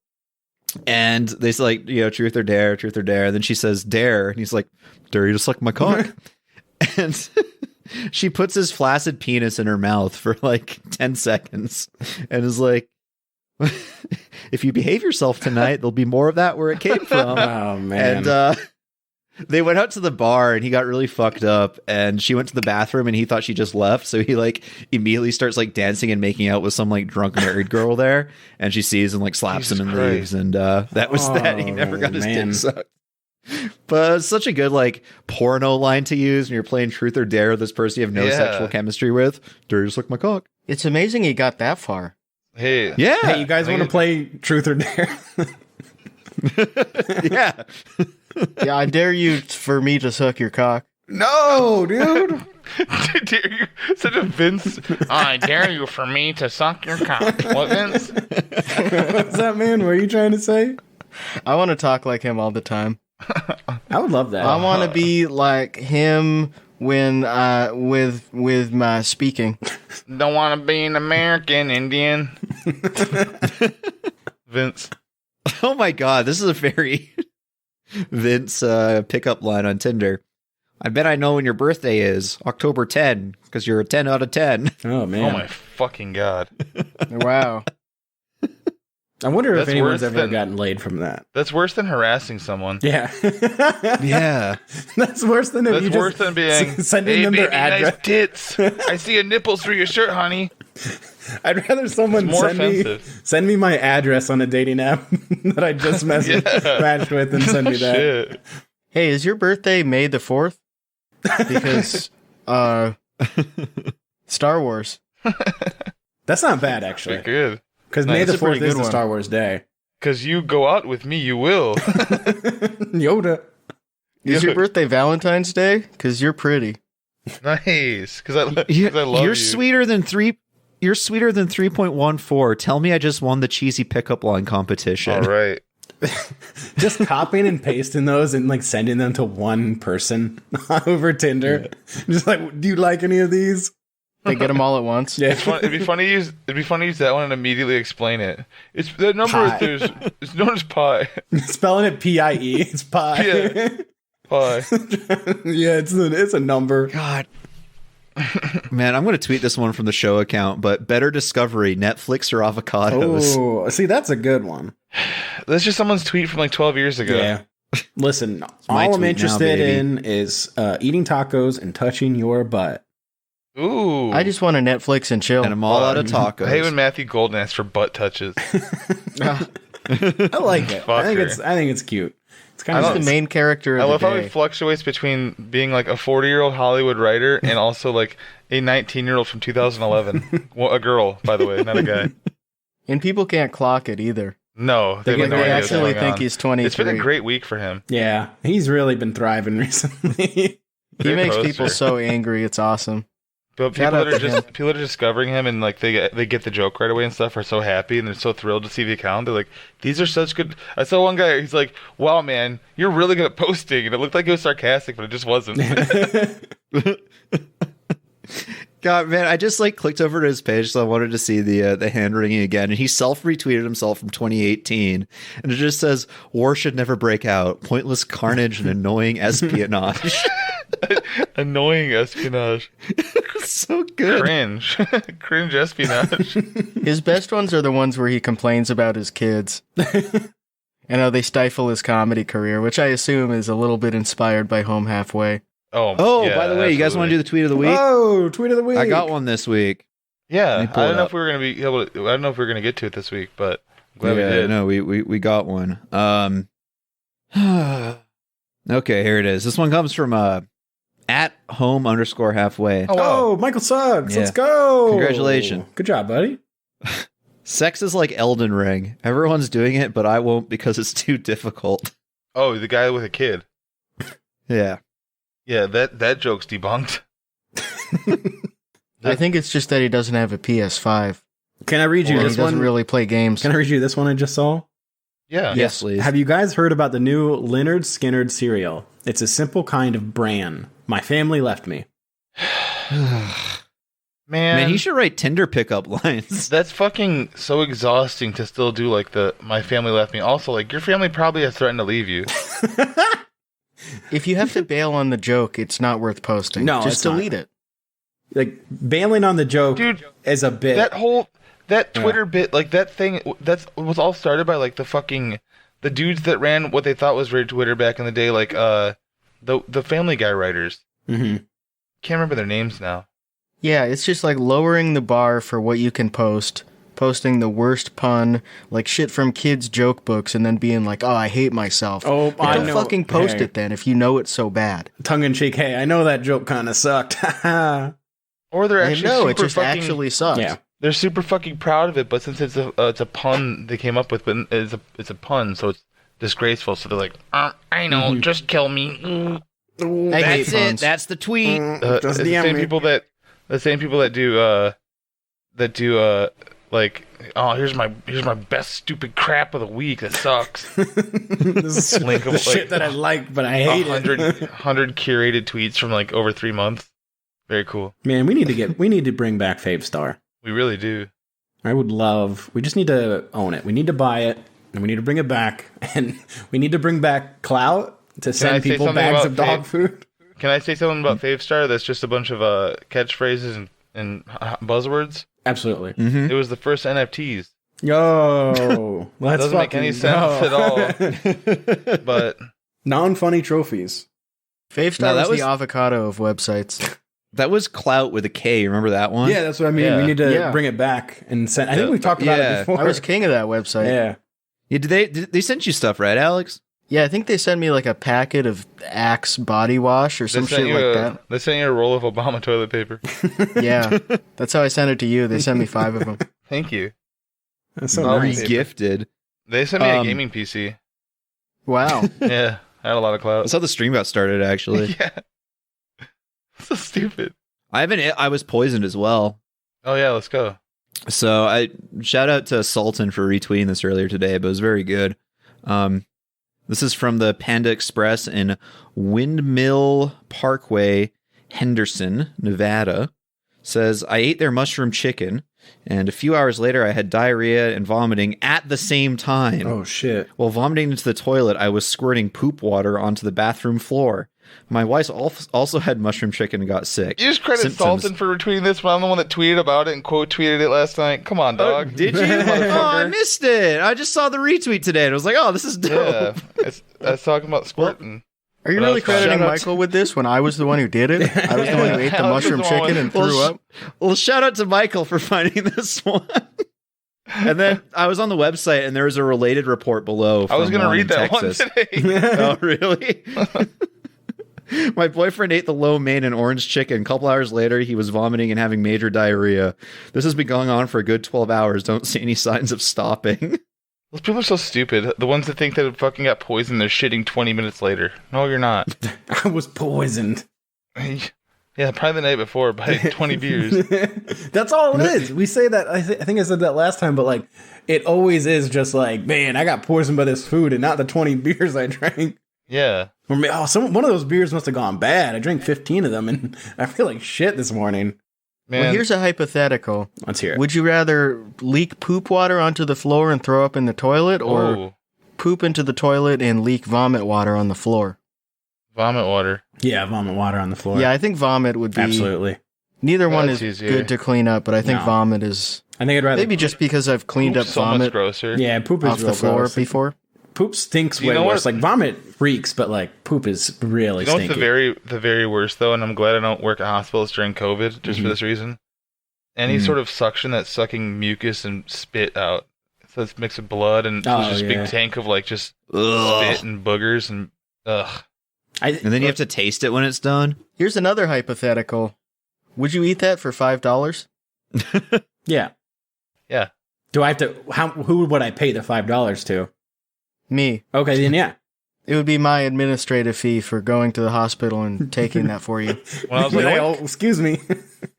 And they say, like, truth or dare, truth or dare. And then she says, dare. And he's like, dare you to suck my cock? And she puts his flaccid penis in her mouth for like 10 seconds and is like, if you behave yourself tonight, there'll be more of that where it came from. Oh, man. And they went out to the bar, and he got really fucked up, and she went to the bathroom, and he thought she just left. So he like immediately starts like dancing and making out with some like drunk married girl there. And she sees and like slaps him and leaves. And that was that. He never got his dick sucked. But it's such a good like porno line to use when you're playing Truth or Dare with this person you have no sexual chemistry with. Dare you suck my cock? It's amazing he got that far. Hey, Hey, you guys want to play Truth or Dare? Yeah. Yeah, I dare you for me to suck your cock. No, dude. Dare you? Such a Vince. I dare you for me to suck your cock. What, Vince? What's that, man? What are you trying to say? I want to talk like him all the time. I would love that. I want to be like him when with my speaking. Don't want to be an American Indian. Vince. Oh my god, this is a very Vince pickup line on Tinder. I bet I know when your birthday is, October 10, because you're a 10 out of 10. Oh, man. Oh, my fucking God. Wow. I wonder if anyone's ever gotten laid from that. That's worse than harassing someone. Yeah. Yeah. That's worse than if That's worse than being, sending them their address. Nice tits. I see a nipple through your shirt, honey. I'd rather someone send me my address on a dating app that I just matched with and send me that. Shit. Hey, is your birthday May the 4th? Because, Star Wars. That's not bad, actually. Pretty good. Because May the 4th is the Star Wars day. Because you go out with me, you will. Yoda. Is your birthday Valentine's Day? Because you're pretty. Nice. Because I love you. You're sweeter than 3.14. Tell me I just won the cheesy pickup line competition. All right. Just copying and pasting those and like sending them to one person over Tinder. Yeah. Just like, do you like any of these? They get them all at once. Yeah, it'd be funny to use that one and immediately explain it. It's the number. It's known as pi. Spelling it P-I-E. It's pi. Yeah. Pi. Yeah, it's a number. God. Man, I'm going to tweet this one from the show account, but better discovery, Netflix or avocados? Oh, see, that's a good one. That's just someone's tweet from like 12 years ago. Yeah. Listen, all I'm interested in is eating tacos and touching your butt. Ooh. I just want to Netflix and chill. And I'm all out of tacos. I hate when Matthew Golden asks for butt touches. I like it. I think it's cute. It's kind of the main character of I love the how day. he fluctuates between being like a 40-year-old Hollywood writer and also like a 19-year-old from 2011. Well, a girl, by the way, not a guy. And people can't clock it either. No, they actually think he's 23. It's been a great week for him. Yeah, he's really been thriving recently. He makes people so angry. It's awesome. But people that are discovering him and like they get the joke right away and stuff are so happy and they're so thrilled to see the account. They're like, these are such good. I saw one guy. He's like, wow, man, you're really good at posting, and it looked like it was sarcastic, but it just wasn't. God, man, I just like clicked over to his page, so I wanted to see the hand wringing again, and he self-retweeted himself from 2018, and it just says, "War should never break out. Pointless carnage and annoying espionage." Annoying espionage. So good. Cringe espionage. His best ones are the ones where he complains about his kids. And how they stifle his comedy career, which I assume is a little bit inspired by Home Halfway. Oh, yeah, by the way, you guys want to do the tweet of the week? Oh, tweet of the week. I got one this week. Yeah, I don't know if we're gonna be able to. I don't know if we're gonna get to it this week, but I'm glad we did. No, we got one. Okay, here it is. This one comes from at home_halfway. Oh, Michael Suggs. Yeah. Let's go. Congratulations. Good job, buddy. Sex is like Elden Ring. Everyone's doing it, but I won't because it's too difficult. Oh, the guy with a kid. Yeah. Yeah, that joke's debunked. I think it's just that he doesn't have a PS5. Can I read you this one? He doesn't really play games. Can I read you this one I just saw? Yeah. Yes, please. Have you guys heard about the new Leonard Skinner cereal? It's a simple kind of bran. My family left me. Man, he should write Tinder pickup lines. That's fucking so exhausting to still do like the my family left me. Also, like your family probably has threatened to leave you. If you have to bail on the joke, it's not worth posting. No, just delete it. Like bailing on the joke, dude, is a bit. That Twitter bit, like that thing, was all started by like the dudes that ran what they thought was rated Twitter back in the day, like the Family Guy writers. Mm-hmm. Can't remember their names now. Yeah, it's just like lowering the bar for what you can post, posting the worst pun, like shit from kids' joke books, and then being like, "Oh, I hate myself." Oh, but don't fucking post it then if you know it's so bad. Tongue in cheek. Hey, I know that joke kind of sucked. Or they're actually it just actually sucks. Yeah. They're super fucking proud of it, but since it's a pun they came up with, but it's a pun, so it's disgraceful. So they're like, I know, just kill me. That's it. That's the tweet. The same people that do like, oh, here's my best stupid crap of the week that sucks. This is link the of, shit that I like, but I hate 100 curated tweets from like over 3 months. Very cool. Man, we need to bring back Fave Star. We really do. We just need to own it. We need to buy it and we need to bring it back. And we need to bring back clout to send people bags of dog food. Can I say something about Favestar that's just a bunch of catchphrases and buzzwords? Absolutely. Mm-hmm. It was the first NFTs. Yo, that doesn't make any sense at all. But non-funny trophies. Favestar was the avocado of websites. That was clout with a K. Remember that one? Yeah, that's what I mean. Yeah. We need to bring it back and send. I think we talked about it before. I was king of that website. Yeah. Did they send you stuff, right, Alex? Yeah, I think they sent me like a packet of Axe body wash or some shit like that. They sent you a roll of Obama toilet paper. Yeah, that's how I sent it to you. They sent me 5 of them. Thank you. That's so nice. Gifted. They sent me a gaming PC. Wow. Yeah, I had a lot of clout. That's how the stream got started, actually. Yeah. So stupid. I was poisoned as well. Oh yeah, let's go. So I shout out to Sultan for retweeting this earlier today, but it was very good. This is from the Panda Express in Windmill Parkway, Henderson, Nevada. Says, I ate their mushroom chicken, and a few hours later I had diarrhea and vomiting at the same time. Oh, shit. While vomiting into the toilet, I was squirting poop water onto the bathroom floor. My wife also had mushroom chicken and got sick. You just credit Sultan for retweeting this, but I'm the one that tweeted about it and quote tweeted it last night. Come on, dog. Did you? Oh, I missed it. I just saw the retweet today and I was like, oh, this is dope. Yeah, I was talking about squirting. Are you really crediting Michael with this when I was the one who did it? I was the one who ate the mushroom chicken and threw up? Well, shout out to Michael for finding this one. And then I was on the website and there was a related report below. I was going to read that Texas. one today. Oh, really? My boyfriend ate the lo mein and orange chicken. A couple hours later, he was vomiting and having major diarrhea. This has been going on for a good 12 hours. Don't see any signs of stopping. Those people are so stupid. The ones that think that it fucking got poisoned, they're shitting 20 minutes later. No, you're not. I was poisoned. Yeah, probably the night before by 20 beers. That's all it is. We say that. I think I said that last time, but like, it always is just like, man, I got poisoned by this food and not the 20 beers I drank. Yeah. Or one of those beers must have gone bad. I drank 15 of them and I feel like shit this morning. Man. Well, here's a hypothetical. Let's hear it. Would you rather leak poop water onto the floor and throw up in the toilet, or poop into the toilet and leak vomit water on the floor? Vomit water. Yeah, vomit water on the floor. Yeah, I think vomit would be... Absolutely. Neither one is good to clean up, but I think vomit is... I think I'd rather... Maybe just because I've cleaned up vomit much grosser. Yeah, poop is off the floor gross. Before. Poop stinks way worse. Like, vomit reeks, but, like, poop is really stinky. What's the very worst, though, and I'm glad I don't work at hospitals during COVID, just for this reason? Any sort of suction that's sucking mucus and spit out. So it's mixed with blood, and there's just a big tank of, like, just spit and boogers, and ugh. And then you have to taste it when it's done? Here's another hypothetical. Would you eat that for $5? Yeah. Yeah. Do I have to... Who would I pay the $5 to? Me. Okay, then yeah. It would be my administrative fee for going to the hospital and taking that for you. When I was like, excuse me.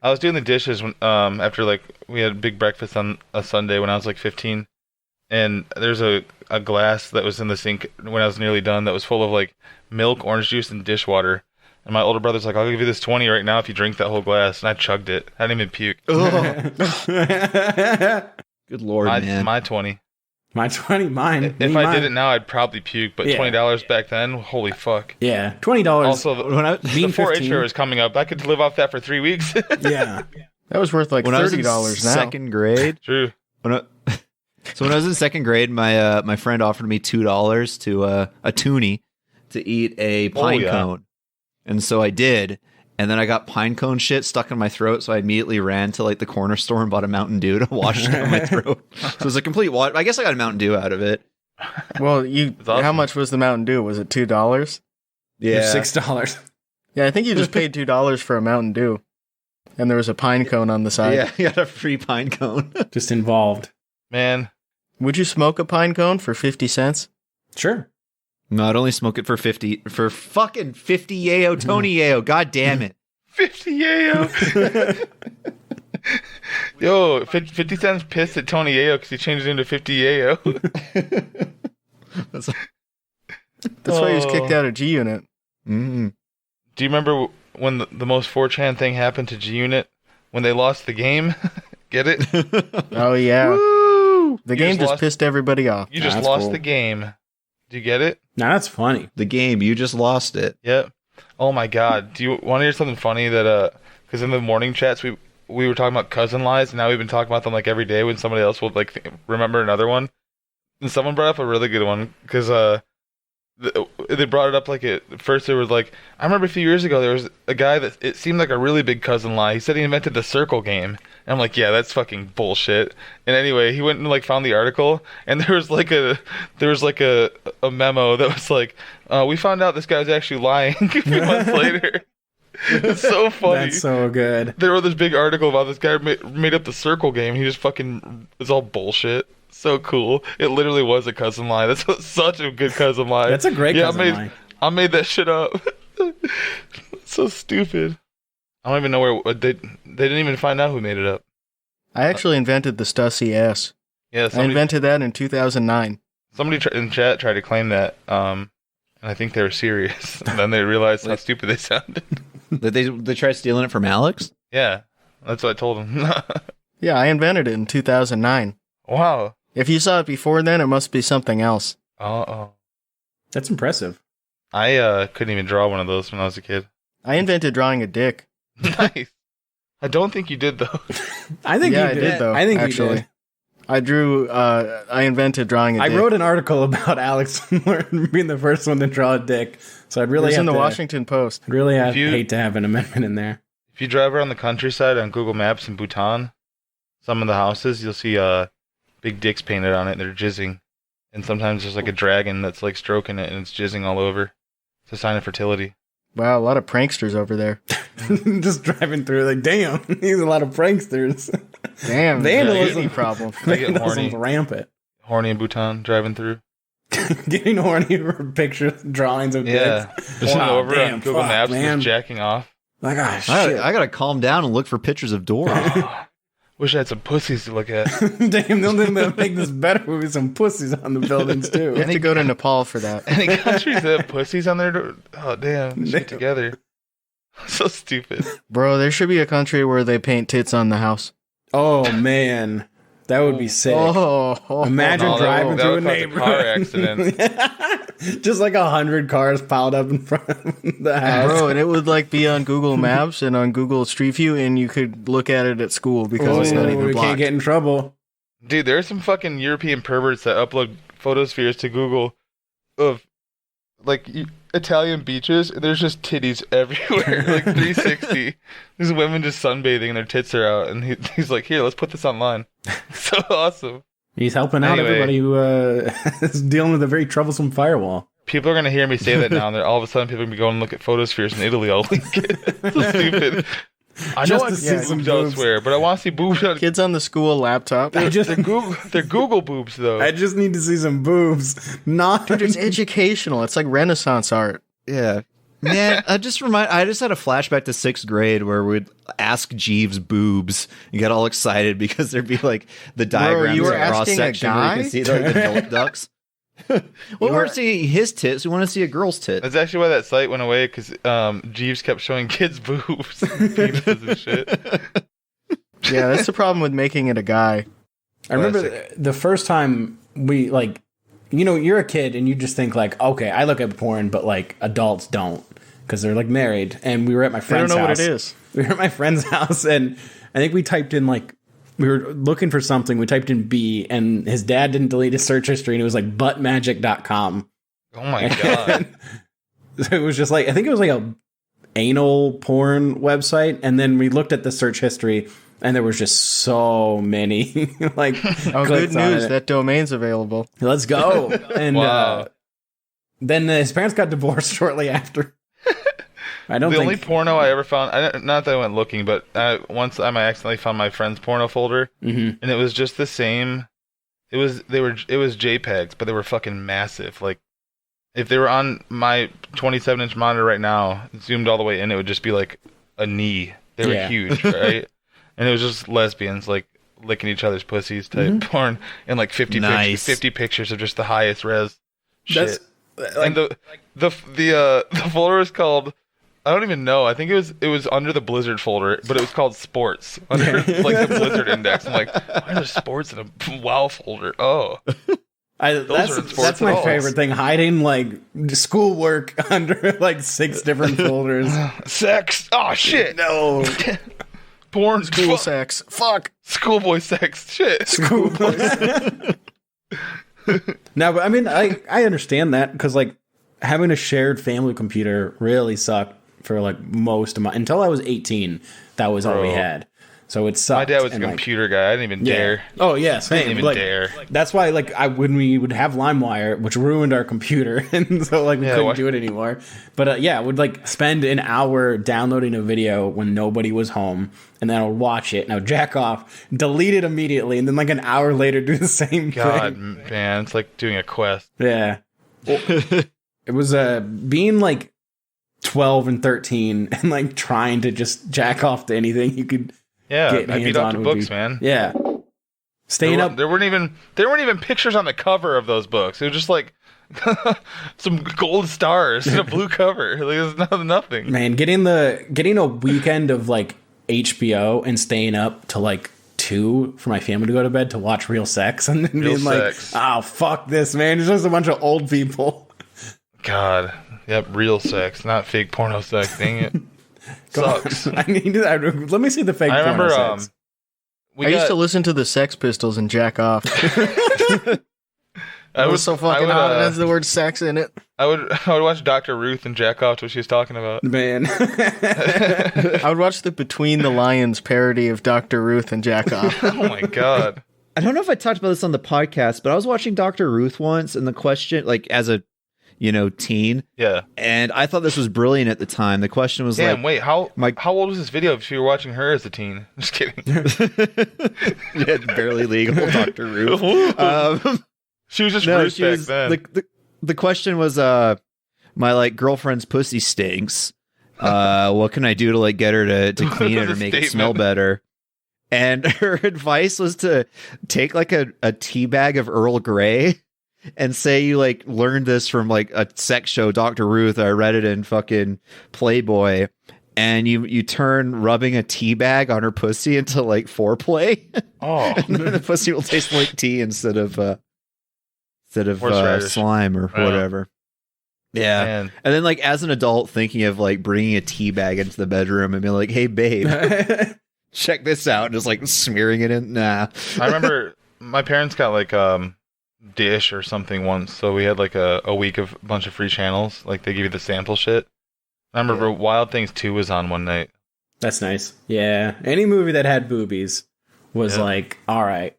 I was doing the dishes when, after like we had a big breakfast on a Sunday when I was like 15, and there's a glass that was in the sink when I was nearly done that was full of like milk, orange juice, and dishwater. And my older brother's like, I'll give you this 20 right now if you drink that whole glass. And I chugged it. I didn't even puke. Good Lord, man. My 20. My 20, mine. If I did it now, I'd probably puke. But $20 back then, holy fuck. Yeah, $20. Also, the 4-H fair was coming up. I could live off that for 3 weeks. Yeah. That was worth like $30 now. Second grade. True. So when I was in second grade, my friend offered me $2 to a toonie to eat a pine cone. And so I did. And then I got pine cone shit stuck in my throat, so I immediately ran to like the corner store and bought a Mountain Dew to wash it down my throat. So it was a complete water. I guess I got a Mountain Dew out of it. Well, how much was the Mountain Dew? Was it $2? Yeah, $6. Yeah, I think you just paid $2 for a Mountain Dew, and there was a pine cone on the side. Yeah, you got a free pine cone. Just involved. Man, would you smoke a pine cone for 50 cents? Sure. No, I'd only smoke it for fucking 50 yayo, Tony Yayo. God damn it. 50 yayo. Yo, 50 Cent's pissed at Tony Yayo because he changed it into 50 yayo. That's why he was kicked out of G-Unit. Mm. Do you remember when the most 4chan thing happened to G-Unit? When they lost the game? Get it? Oh, yeah. Woo! The game just pissed everybody off. You just lost the game. Do you get it? Nah, that's funny. The game, you just lost it. Yep. Oh my god. Do you want to hear something funny that because in the morning chats we were talking about cousin lies, and now we've been talking about them like every day when somebody else will like remember another one. And someone brought up a really good one because they brought it up like at first. It was like, I remember a few years ago there was a guy that it seemed like a really big cousin lie. He said he invented the circle game, and I'm like, yeah, that's fucking bullshit. And anyway, he went and like found the article, and there was like a memo that was like, we found out this guy was actually lying a few months later. It's so funny. That's so good. They wrote this big article about this guy made up the circle game. He just fucking, it's all bullshit. So cool. It literally was a cousin lie. That's such a good cousin lie. That's a great cousin lie. I made that shit up. So stupid. I don't even know where they didn't even find out who made it up. I actually invented the Stussy S. Yeah, I invented that in 2009. Somebody in chat tried to claim that, and I think they were serious. And then they realized how stupid they sounded. Did they try stealing it from Alex? Yeah, that's what I told him. Yeah, I invented it in 2009. Wow. If you saw it before then, it must be something else. Uh-oh. That's impressive. I couldn't even draw one of those when I was a kid. I invented drawing a dick. Nice. I don't think you did, though. I think I did, though. I think actually. you did. I invented drawing a dick. I wrote an article about Alex being the first one to draw a dick. So I'd really it was have in the to, Washington Post. I'd really hate to have an amendment in there. If you drive around the countryside on Google Maps in Bhutan, some of the houses, you'll see big dicks painted on it. They're jizzing. And sometimes there's like a dragon that's like stroking it and it's jizzing all over. It's a sign of fertility. Wow, a lot of pranksters over there. Just driving through, like, damn, he's a lot of pranksters. Damn, vandalism problem. I get horny. Rampant. Horny in Bhutan, driving through. Getting horny for pictures, drawings of dicks. Just over on Google Maps, just jacking off. Like, oh, shit. I gotta calm down and look for pictures of Dora. Wish I had some pussies to look at. Damn, they'll make this better with some pussies on the buildings, too. You have to go to Nepal for that. Any countries that have pussies on their door? Oh, damn. Get together. So stupid. Bro, there should be a country where they paint tits on the house. Oh, man. That would be sick. Imagine driving through a neighborhood. Car accident. Just like 100 cars piled up in front of the house. Bro, and it would like be on Google Maps and on Google Street View, and you could look at it at school because it's not even blocked. We can't get in trouble. Dude, there are some fucking European perverts that upload photospheres to Google of like Italian beaches. And there's just titties everywhere, like 360. These women just sunbathing and their tits are out, and he's like, "Here, let's put this online." So awesome. He's helping out everybody who is dealing with a very troublesome firewall. People are going to hear me say that now, and all of a sudden people are going to be going and look at photospheres in Italy. I'll link it. So stupid. I know I can see boobs elsewhere, but I want to see boobs. Kids on the school laptop. They're Google boobs, though. I just need to see some boobs. Dude, it's educational. It's like Renaissance art. Yeah. Man, I just had a flashback to 6th grade where we'd ask Jeeves boobs and get all excited because there'd be like the diagrams of cross section where you can see like the milk ducts. Well, we weren't seeing his tits. We want to see a girl's tit. That's actually why that site went away, because Jeeves kept showing kids' boobs and penises and shit. Yeah, that's the problem with making it a guy. I remember the first time we, like, you know, you're a kid and you just think, like, okay, I look at porn, but, like, adults don't because they're, like, married. And we were at my friend's house. I don't know what it is. We were at my friend's house, and I think we typed in, like, we were looking for something. We typed in B, and his dad didn't delete his search history, and it was like buttmagic.com. Oh my God. So it was just like, I think it was like a anal porn website. And then we looked at the search history, and there was just so many like, good news. That domain's available. Let's go. And wow. Then his parents got divorced shortly after. The only porno I ever found, not that I went looking, but once I accidentally found my friend's porno folder, and it was just the same. It was JPEGs, but they were fucking massive. Like, if they were on my 27-inch monitor right now, zoomed all the way in, it would just be like a knee. They were huge, right? And it was just lesbians like licking each other's pussies type porn, and like 50 pictures of just the highest res shit. And the folder is called I don't even know. I think it was under the Blizzard folder, but it was called sports under like the Blizzard index. I'm like, why are there sports in a WoW folder? Oh, that's my favorite thing. Hiding like schoolwork under like 6 different folders. Sex. Oh shit. No. Porn. School sex. Fuck. Schoolboy sex. Shit. Schoolboy sex. No, but I mean, I understand that because like having a shared family computer really sucked for like most of my until I was 18. That was all we had. So it sucked. My dad was a computer guy. I didn't even dare. Oh yeah, same. I didn't even dare. That's why like when we would have LimeWire, which ruined our computer, and so like we couldn't do it anymore. But I would like spend an hour downloading a video when nobody was home, and then I would watch it and I would jack off, delete it immediately, and then like an hour later do the same God, thing. Man, it's like doing a quest. Yeah. Well, it was being like 12 and 13 and like trying to just jack off to anything you could. Yeah, I beat off to books, man. Yeah, staying up. There weren't even pictures on the cover of those books. It was just like some gold stars and a blue cover. Like there's nothing. Man, getting a weekend of like HBO and staying up to like 2 for my family to go to bed to watch Real Sex and then being like, oh fuck this, man! It's just a bunch of old people. God, yep, real sex, not fake porno sex. Dang it. Sucks. I need to. Let me see the fake. I remember. I used to listen to the Sex Pistols and jack off. It was so fucking hot. It has the word sex in it. I would watch Dr. Ruth and jack off to what she was talking about. Man, I would watch the Between the Lions parody of Dr. Ruth and jack off. Oh my god! I don't know if I talked about this on the podcast, but I was watching Dr. Ruth once, and the question, like as a teen. Yeah. And I thought this was brilliant at the time. The question was wait, how old was this video if you were watching her as a teen? Just kidding. Yeah, barely legal, Dr. Ruth. She was just Ruth back then. The question was, my like girlfriend's pussy stinks. What can I do to like get her to clean it or make it smell better? And her advice was to take like a tea bag of Earl Grey and say you like learned this from like a sex show, Dr. Ruth. I read it in fucking Playboy, and you turn rubbing a tea bag on her pussy into like foreplay. Oh, and then the pussy will taste like tea instead of slime or whatever. Yeah, man. And then like as an adult, thinking of like bringing a tea bag into the bedroom and being like, "Hey, babe, check this out," and just like smearing it in. Nah, I remember my parents got like Dish or something once, so we had like a week of a bunch of free channels. Like they give you the sample shit. I remember Wild Things 2 was on one night. That's nice. Yeah, any movie that had boobies was like, all right,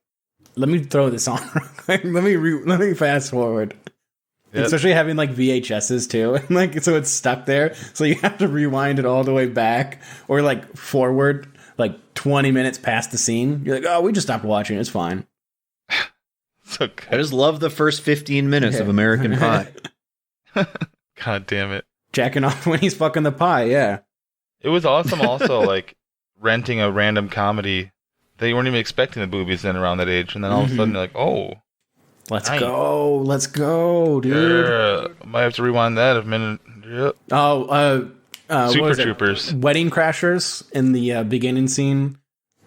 let me throw this on. let me fast forward. Yep. Especially having like VHSs too, and like so it's stuck there, so you have to rewind it all the way back or like forward like 20 minutes past the scene. You're like, oh, we just stopped watching. It's fine. So good. I just love the first 15 minutes of American Pie. God damn it. Jacking off when he's fucking the pie, yeah. It was awesome also, like, renting a random comedy. They weren't even expecting the boobies then around that age, and then all of a sudden you're like, oh. Let's go, dude. Yeah. Might have to rewind that a minute. Yep. Super Troopers. Wedding Crashers in the beginning scene.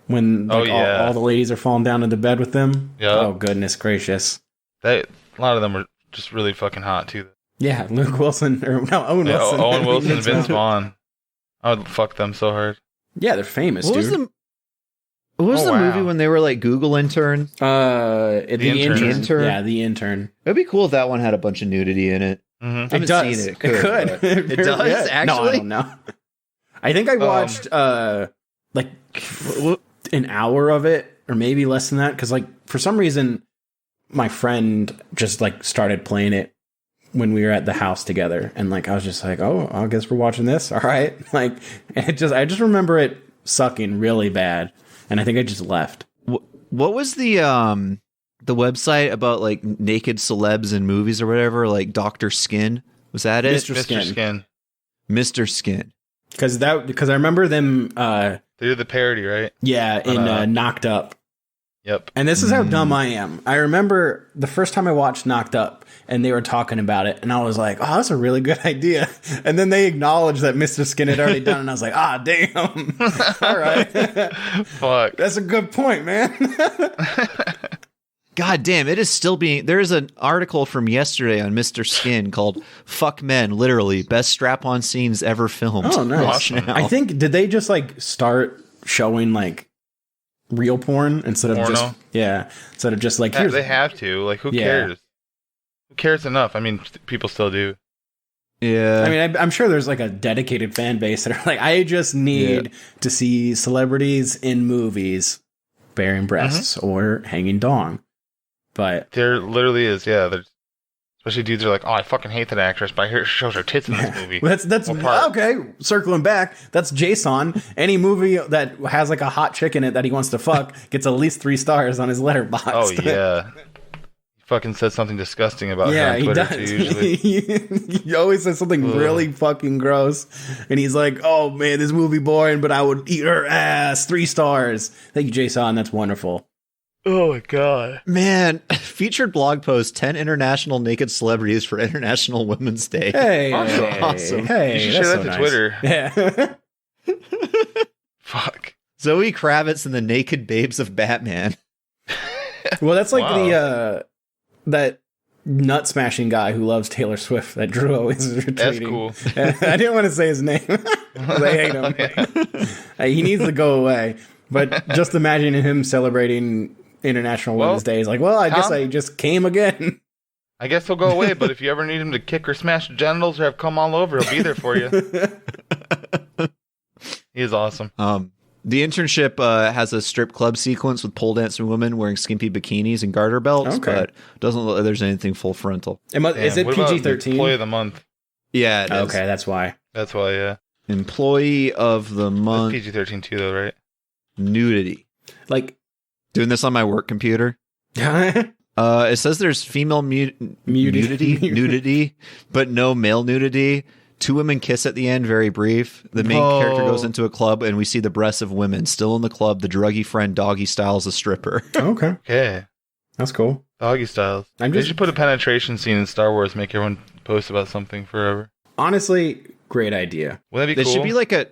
When like, all the ladies are falling down into bed with them. Yeah. Oh, goodness gracious. A lot of them were just really fucking hot, too. Yeah, Owen Wilson. Owen Wilson and Vince Vaughn. I would fuck them so hard. Yeah, they're famous, dude. What was the movie when they were like Google intern? The intern. Yeah, The Intern. It'd be cool if that one had a bunch of nudity in it. Mm-hmm. It does. Seen it. It could. It does, actually? No, I don't know. I think I watched like an hour of it, or maybe less than that, because like for some reason my friend just like started playing it when we were at the house together, and like I was just like, oh, I guess we're watching this, all right. Like, and I just remember it sucking really bad, and I think I just left. What was the website about like naked celebs in movies or whatever, like Dr. Skin? Was that it? Mr. Skin. Because I remember them they did the parody, right? Yeah, in Knocked Up. Yep. And this is how dumb I am. I remember the first time I watched Knocked Up and they were talking about it, and I was like, oh, that's a really good idea. And then they acknowledged that Mr. Skin had already done it, and I was like, damn. All right. Fuck. That's a good point, man. God damn, it is still being... There's an article from yesterday on Mr. Skin called Fuck Men, literally, best strap-on scenes ever filmed. Oh, nice. Awesome. I think, did they just, like, start showing, like, real porn instead of Porno? instead of just, like... Yeah, they have to. Like, who cares? Who cares enough? I mean, people still do. Yeah. I mean, I'm sure there's, like, a dedicated fan base that are like, I just need to see celebrities in movies bearing breasts or hanging dong. But there literally is, there's, especially dudes are like, oh, I fucking hate that actress, but I hear she shows her tits in this movie. That's okay. Circling back, that's JSON. Any movie that has like a hot chick in it that he wants to fuck gets at least 3 stars on his letterbox. Oh yeah, he fucking says something disgusting about her on Twitter too. Usually, he always says something really fucking gross, and he's like, "Oh man, this movie boring, but I would eat her ass." 3 stars. Thank you, JSON. That's wonderful. Oh my god, man! Featured blog post: 10 international naked celebrities for International Women's Day. Hey, awesome! Hey, you should share that to Twitter. Yeah. Fuck. Zoe Kravitz and the Naked Babes of Batman. Well, that's like the that nut smashing guy who loves Taylor Swift that Drew always is retweeting. That's cool. I didn't want to say his name. I hate him. He needs to go away. But just imagining him celebrating International Women's Day is like, well, I guess I just came again. I guess he'll go away, but if you ever need him to kick or smash genitals or have come all over, he'll be there for you. He is awesome. The internship has a strip club sequence with pole dancing women wearing skimpy bikinis and garter belts, but doesn't look like there's anything full frontal. Is it PG-13? Employee of the month. Yeah, it is. Okay, that's why. That's why, yeah. Employee of the month. It's PG-13 too, though, right? Nudity. Like doing this on my work computer. It says there's female nudity, but no male nudity. 2 women kiss at the end, very brief. The main character goes into a club, and we see the breasts of women. Still in the club, the druggy friend doggy styles a stripper. Okay. That's cool. Doggy styles. They should put a penetration scene in Star Wars, make everyone post about something forever. Honestly, great idea. Wouldn't that be cool? They should be like a...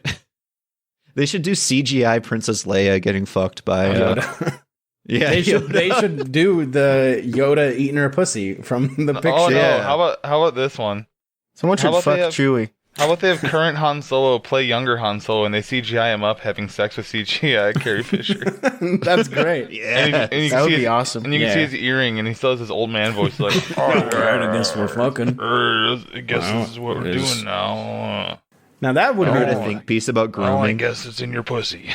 They should do CGI Princess Leia getting fucked by... Yoda. Yeah, they should do the Yoda eating her pussy from the picture. Oh, no. Yeah. How about this one? Someone should fuck Chewie. How about they have current Han Solo play younger Han Solo and they CGI him up having sex with CGI Carrie Fisher? That's great. Yeah, that would be awesome. And you can see his earring, and he still has his old man voice, like, I guess we're fucking. I guess this is what we're doing now. Now that would be a think piece about grooming. I guess it's in your pussy.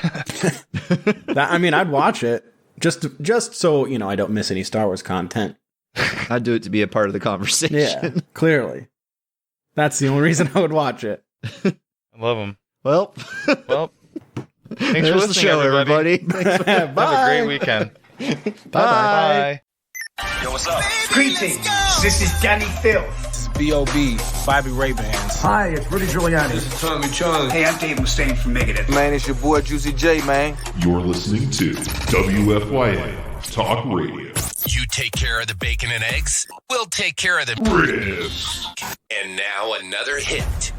I'd watch it just so I don't miss any Star Wars content. I'd do it to be a part of the conversation. Yeah, clearly. That's the only reason I would watch it. I love them. Well, thanks for listening, show, everybody. Have a great weekend. Bye. Yo, what's up? Greetings. This is Danny Phil. This is B.O.B. Bobby Ray-Bans. Hi, it's Rudy Giuliani. This is Tommy Chung. Hey, I'm Dave Mustaine from Megadeth. Man, it's your boy Juicy J, man. You're listening to WFYM Talk Radio. You take care of the bacon and eggs, we'll take care of the ribs. And now another hit.